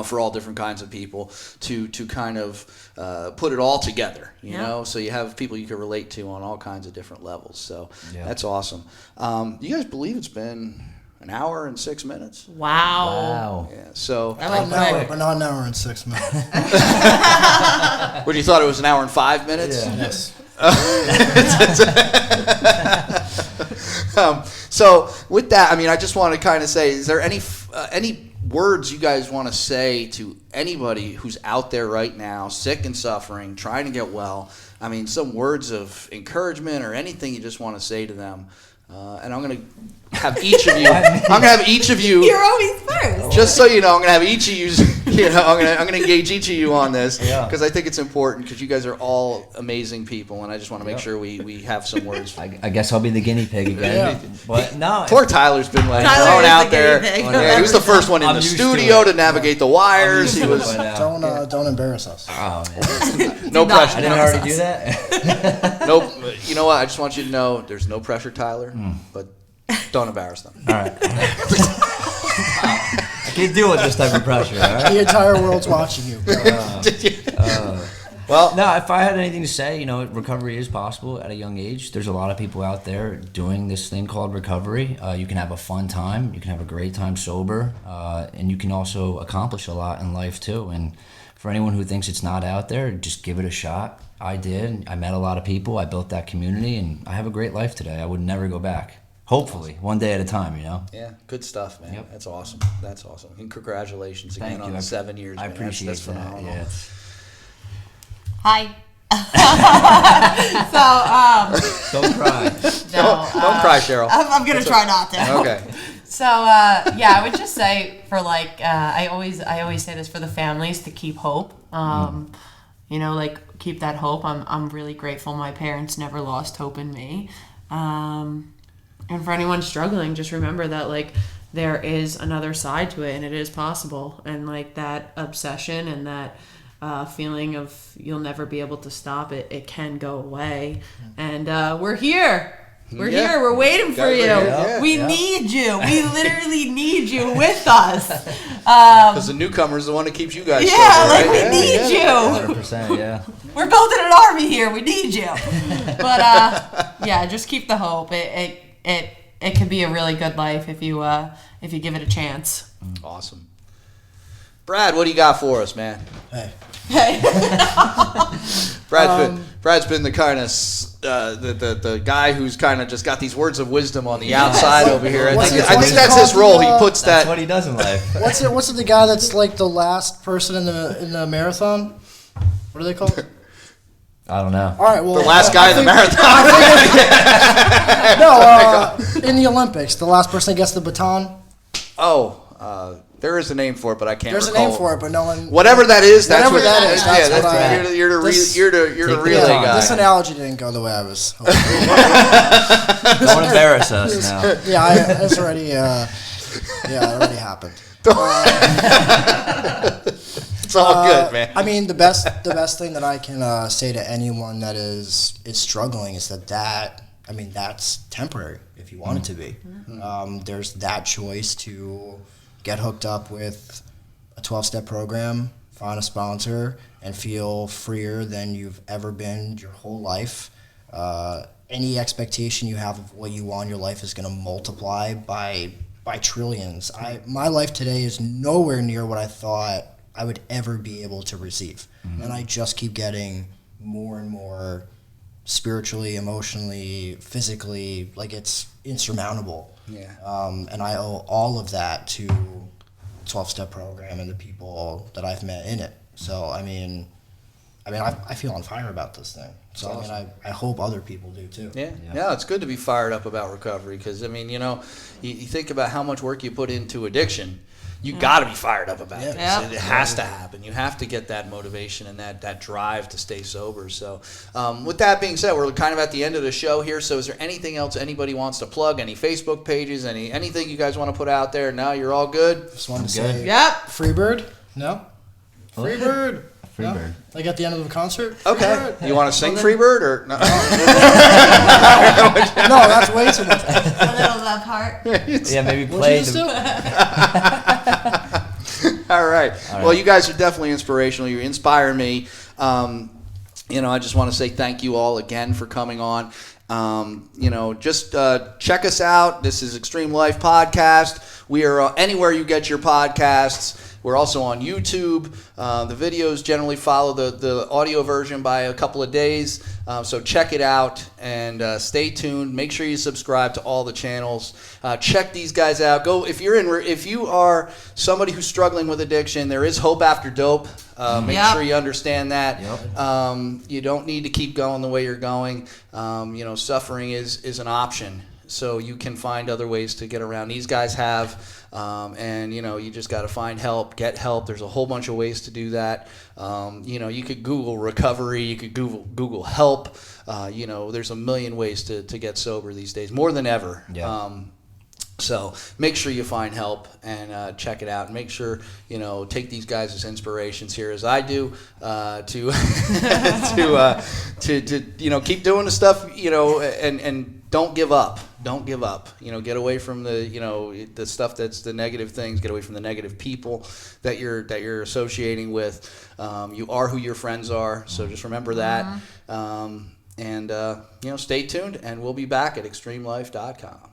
S2: for all different kinds of people to kind of put it all together, you know. So you have people you can relate to on all kinds of different levels. So that's awesome. You guys believe it's been an hour and 6 minutes?
S6: Wow.
S2: Yeah. So
S5: but not an hour and 6 minutes.
S2: What, you thought it was an hour and 5 minutes?
S3: Yeah.
S5: Yes.
S2: So with that, I mean, I just want to kind of say, is there any words you guys want to say to anybody who's out there right now, sick and suffering, trying to get well? I mean, some words of encouragement or anything you just want to say to them. And I'm going to have each of you.
S6: You're always first.
S2: Just so you know, I'm going to have each of you. I'm going to engage each of you on this because I think it's important because you guys are all amazing people, and I just want to make sure we have some words.
S3: I guess I'll be the guinea pig again.
S5: Yeah.
S3: But no.
S2: Poor Tyler's been like
S6: Tyler
S2: thrown
S6: is
S2: out
S6: the
S2: there.
S6: guinea pig.
S2: Yeah, he was the first one in
S3: I'm
S2: the
S3: used to
S2: studio
S3: it.
S2: to navigate the wires. He was
S5: Don't embarrass us.
S3: Oh, man.
S2: no pressure.
S3: I didn't already do that?
S2: Nope. You know what? I just want you to know there's no pressure, Tyler, but don't embarrass them.
S3: All right. I can't deal with this type of pressure, all right?
S5: The entire world's watching you.
S2: Well,
S3: no, if I had anything to say, recovery is possible at a young age. There's a lot of people out there doing this thing called recovery. You can have a fun time. You can have a great time sober. And you can also accomplish a lot in life, too. And for anyone who thinks it's not out there, just give it a shot. I did. I met a lot of people. I built that community. And I have a great life today. I would never go back. Hopefully, one day at a time,
S2: Yeah, good stuff, man.
S3: Yep.
S2: That's awesome. That's awesome. And congratulations again
S3: Thank
S2: on
S3: you.
S2: the 7 years,
S3: I
S2: man.
S3: appreciate
S2: that's
S3: that.
S2: phenomenal.
S3: Yeah.
S6: Hi.
S3: Don't cry.
S2: Don't cry, Cheryl.
S6: I'm gonna try not to.
S2: Okay.
S4: So I would just say for I always say this for the families to keep hope. Keep that hope. I'm really grateful my parents never lost hope in me. And for anyone struggling, just remember that there is another side to it, and it is possible. And that obsession and that feeling of you'll never be able to stop it, it can go away. And we're here. We're here. We're waiting for you. We need you. We literally need you with us.
S2: Because the newcomer's the one that keeps you guys sober, right?
S4: We need you.
S3: 100%, yeah.
S4: We're building an army here. We need you. But just keep the hope. It can be a really good life if you give it a chance.
S2: Awesome. Brad, what do you got for us, man?
S5: Hey.
S2: Brad's been the kind of the guy who's kind of just got these words of wisdom on the outside over here. I think that's his role. He puts
S3: That's
S2: that.
S3: what he does in life.
S5: What's it? The guy that's like the last person in the marathon? What are they called?
S3: I don't know.
S5: All right, well,
S2: The last guy in the marathon.
S5: In the Olympics, the last person that gets the baton.
S2: There is a name for it, but I can't
S5: There's
S2: recall.
S5: a name for it, but no one.
S2: Whatever that is, that's
S5: Whatever
S2: what
S5: that is, that's what I-
S2: you're the
S3: Take
S2: relay
S3: the
S2: guy.
S5: This analogy didn't go the way I was hoping.
S3: Don't embarrass us now.
S5: Yeah, it already happened.
S2: It's all good, man.
S5: I mean, the best thing that I can say to anyone that is struggling is that's temporary if you want it to be. There's that choice to get hooked up with a 12-step program, find a sponsor, and feel freer than you've ever been your whole life. Any expectation you have of what you want in your life is going to multiply by trillions. My life today is nowhere near what I thought I would ever be able to receive. And I just keep getting more and more spiritually, emotionally, physically, like it's insurmountable.
S2: Yeah.
S5: And I owe all of that to 12-step program and the people that I've met in it. So, I feel on fire about this thing. So,
S2: awesome.
S5: I hope other people do too.
S2: Yeah, it's good to be fired up about recovery because, you think about how much work you put into addiction. You got to be fired up about this.
S6: Yeah.
S2: It has to happen. You have to get that motivation and that drive to stay sober. So with that being said, we're kind of at the end of the show here. So is there anything else anybody wants to plug? Any Facebook pages? Anything you guys want to put out there? No, you're all good?
S5: Just wanted to say,
S6: Yep.
S5: Freebird? No? Freebird?
S3: Freebird.
S5: No? Like at the end of the concert?
S2: Okay.
S5: Freebird?
S2: You want to sing Freebird or no?
S5: No, that's way too much.
S6: A little of that part.
S3: Yeah, maybe
S5: What'd
S3: play
S5: you just do?
S2: All right. Well, you guys are definitely inspirational. You inspire me. I just want to say thank you all again for coming on. Just check us out. This is Xtreme Lyfe Podcast. We are anywhere you get your podcasts. We're also on YouTube. The videos generally follow the audio version by a couple of days. So check it out and stay tuned. Make sure you subscribe to all the channels. Check these guys out. If you are somebody who's struggling with addiction, there is hope after dope. Make sure you understand that. Yep. You don't need to keep going the way you're going. Suffering is an option. So you can find other ways to get around. These guys have. You just got to find help, get help. There's a whole bunch of ways to do that. You could Google recovery, you could Google help. There's a million ways to get sober these days, more than ever. Yeah. So make sure you find help and check it out. And make sure take these guys as inspirations here, as I do, to keep doing the stuff and don't give up. Don't give up. Get away from the stuff that's the negative things. Get away from the negative people that you're associating with. You are who your friends are. So just remember that. Stay tuned, and we'll be back at xtremelyfe.com.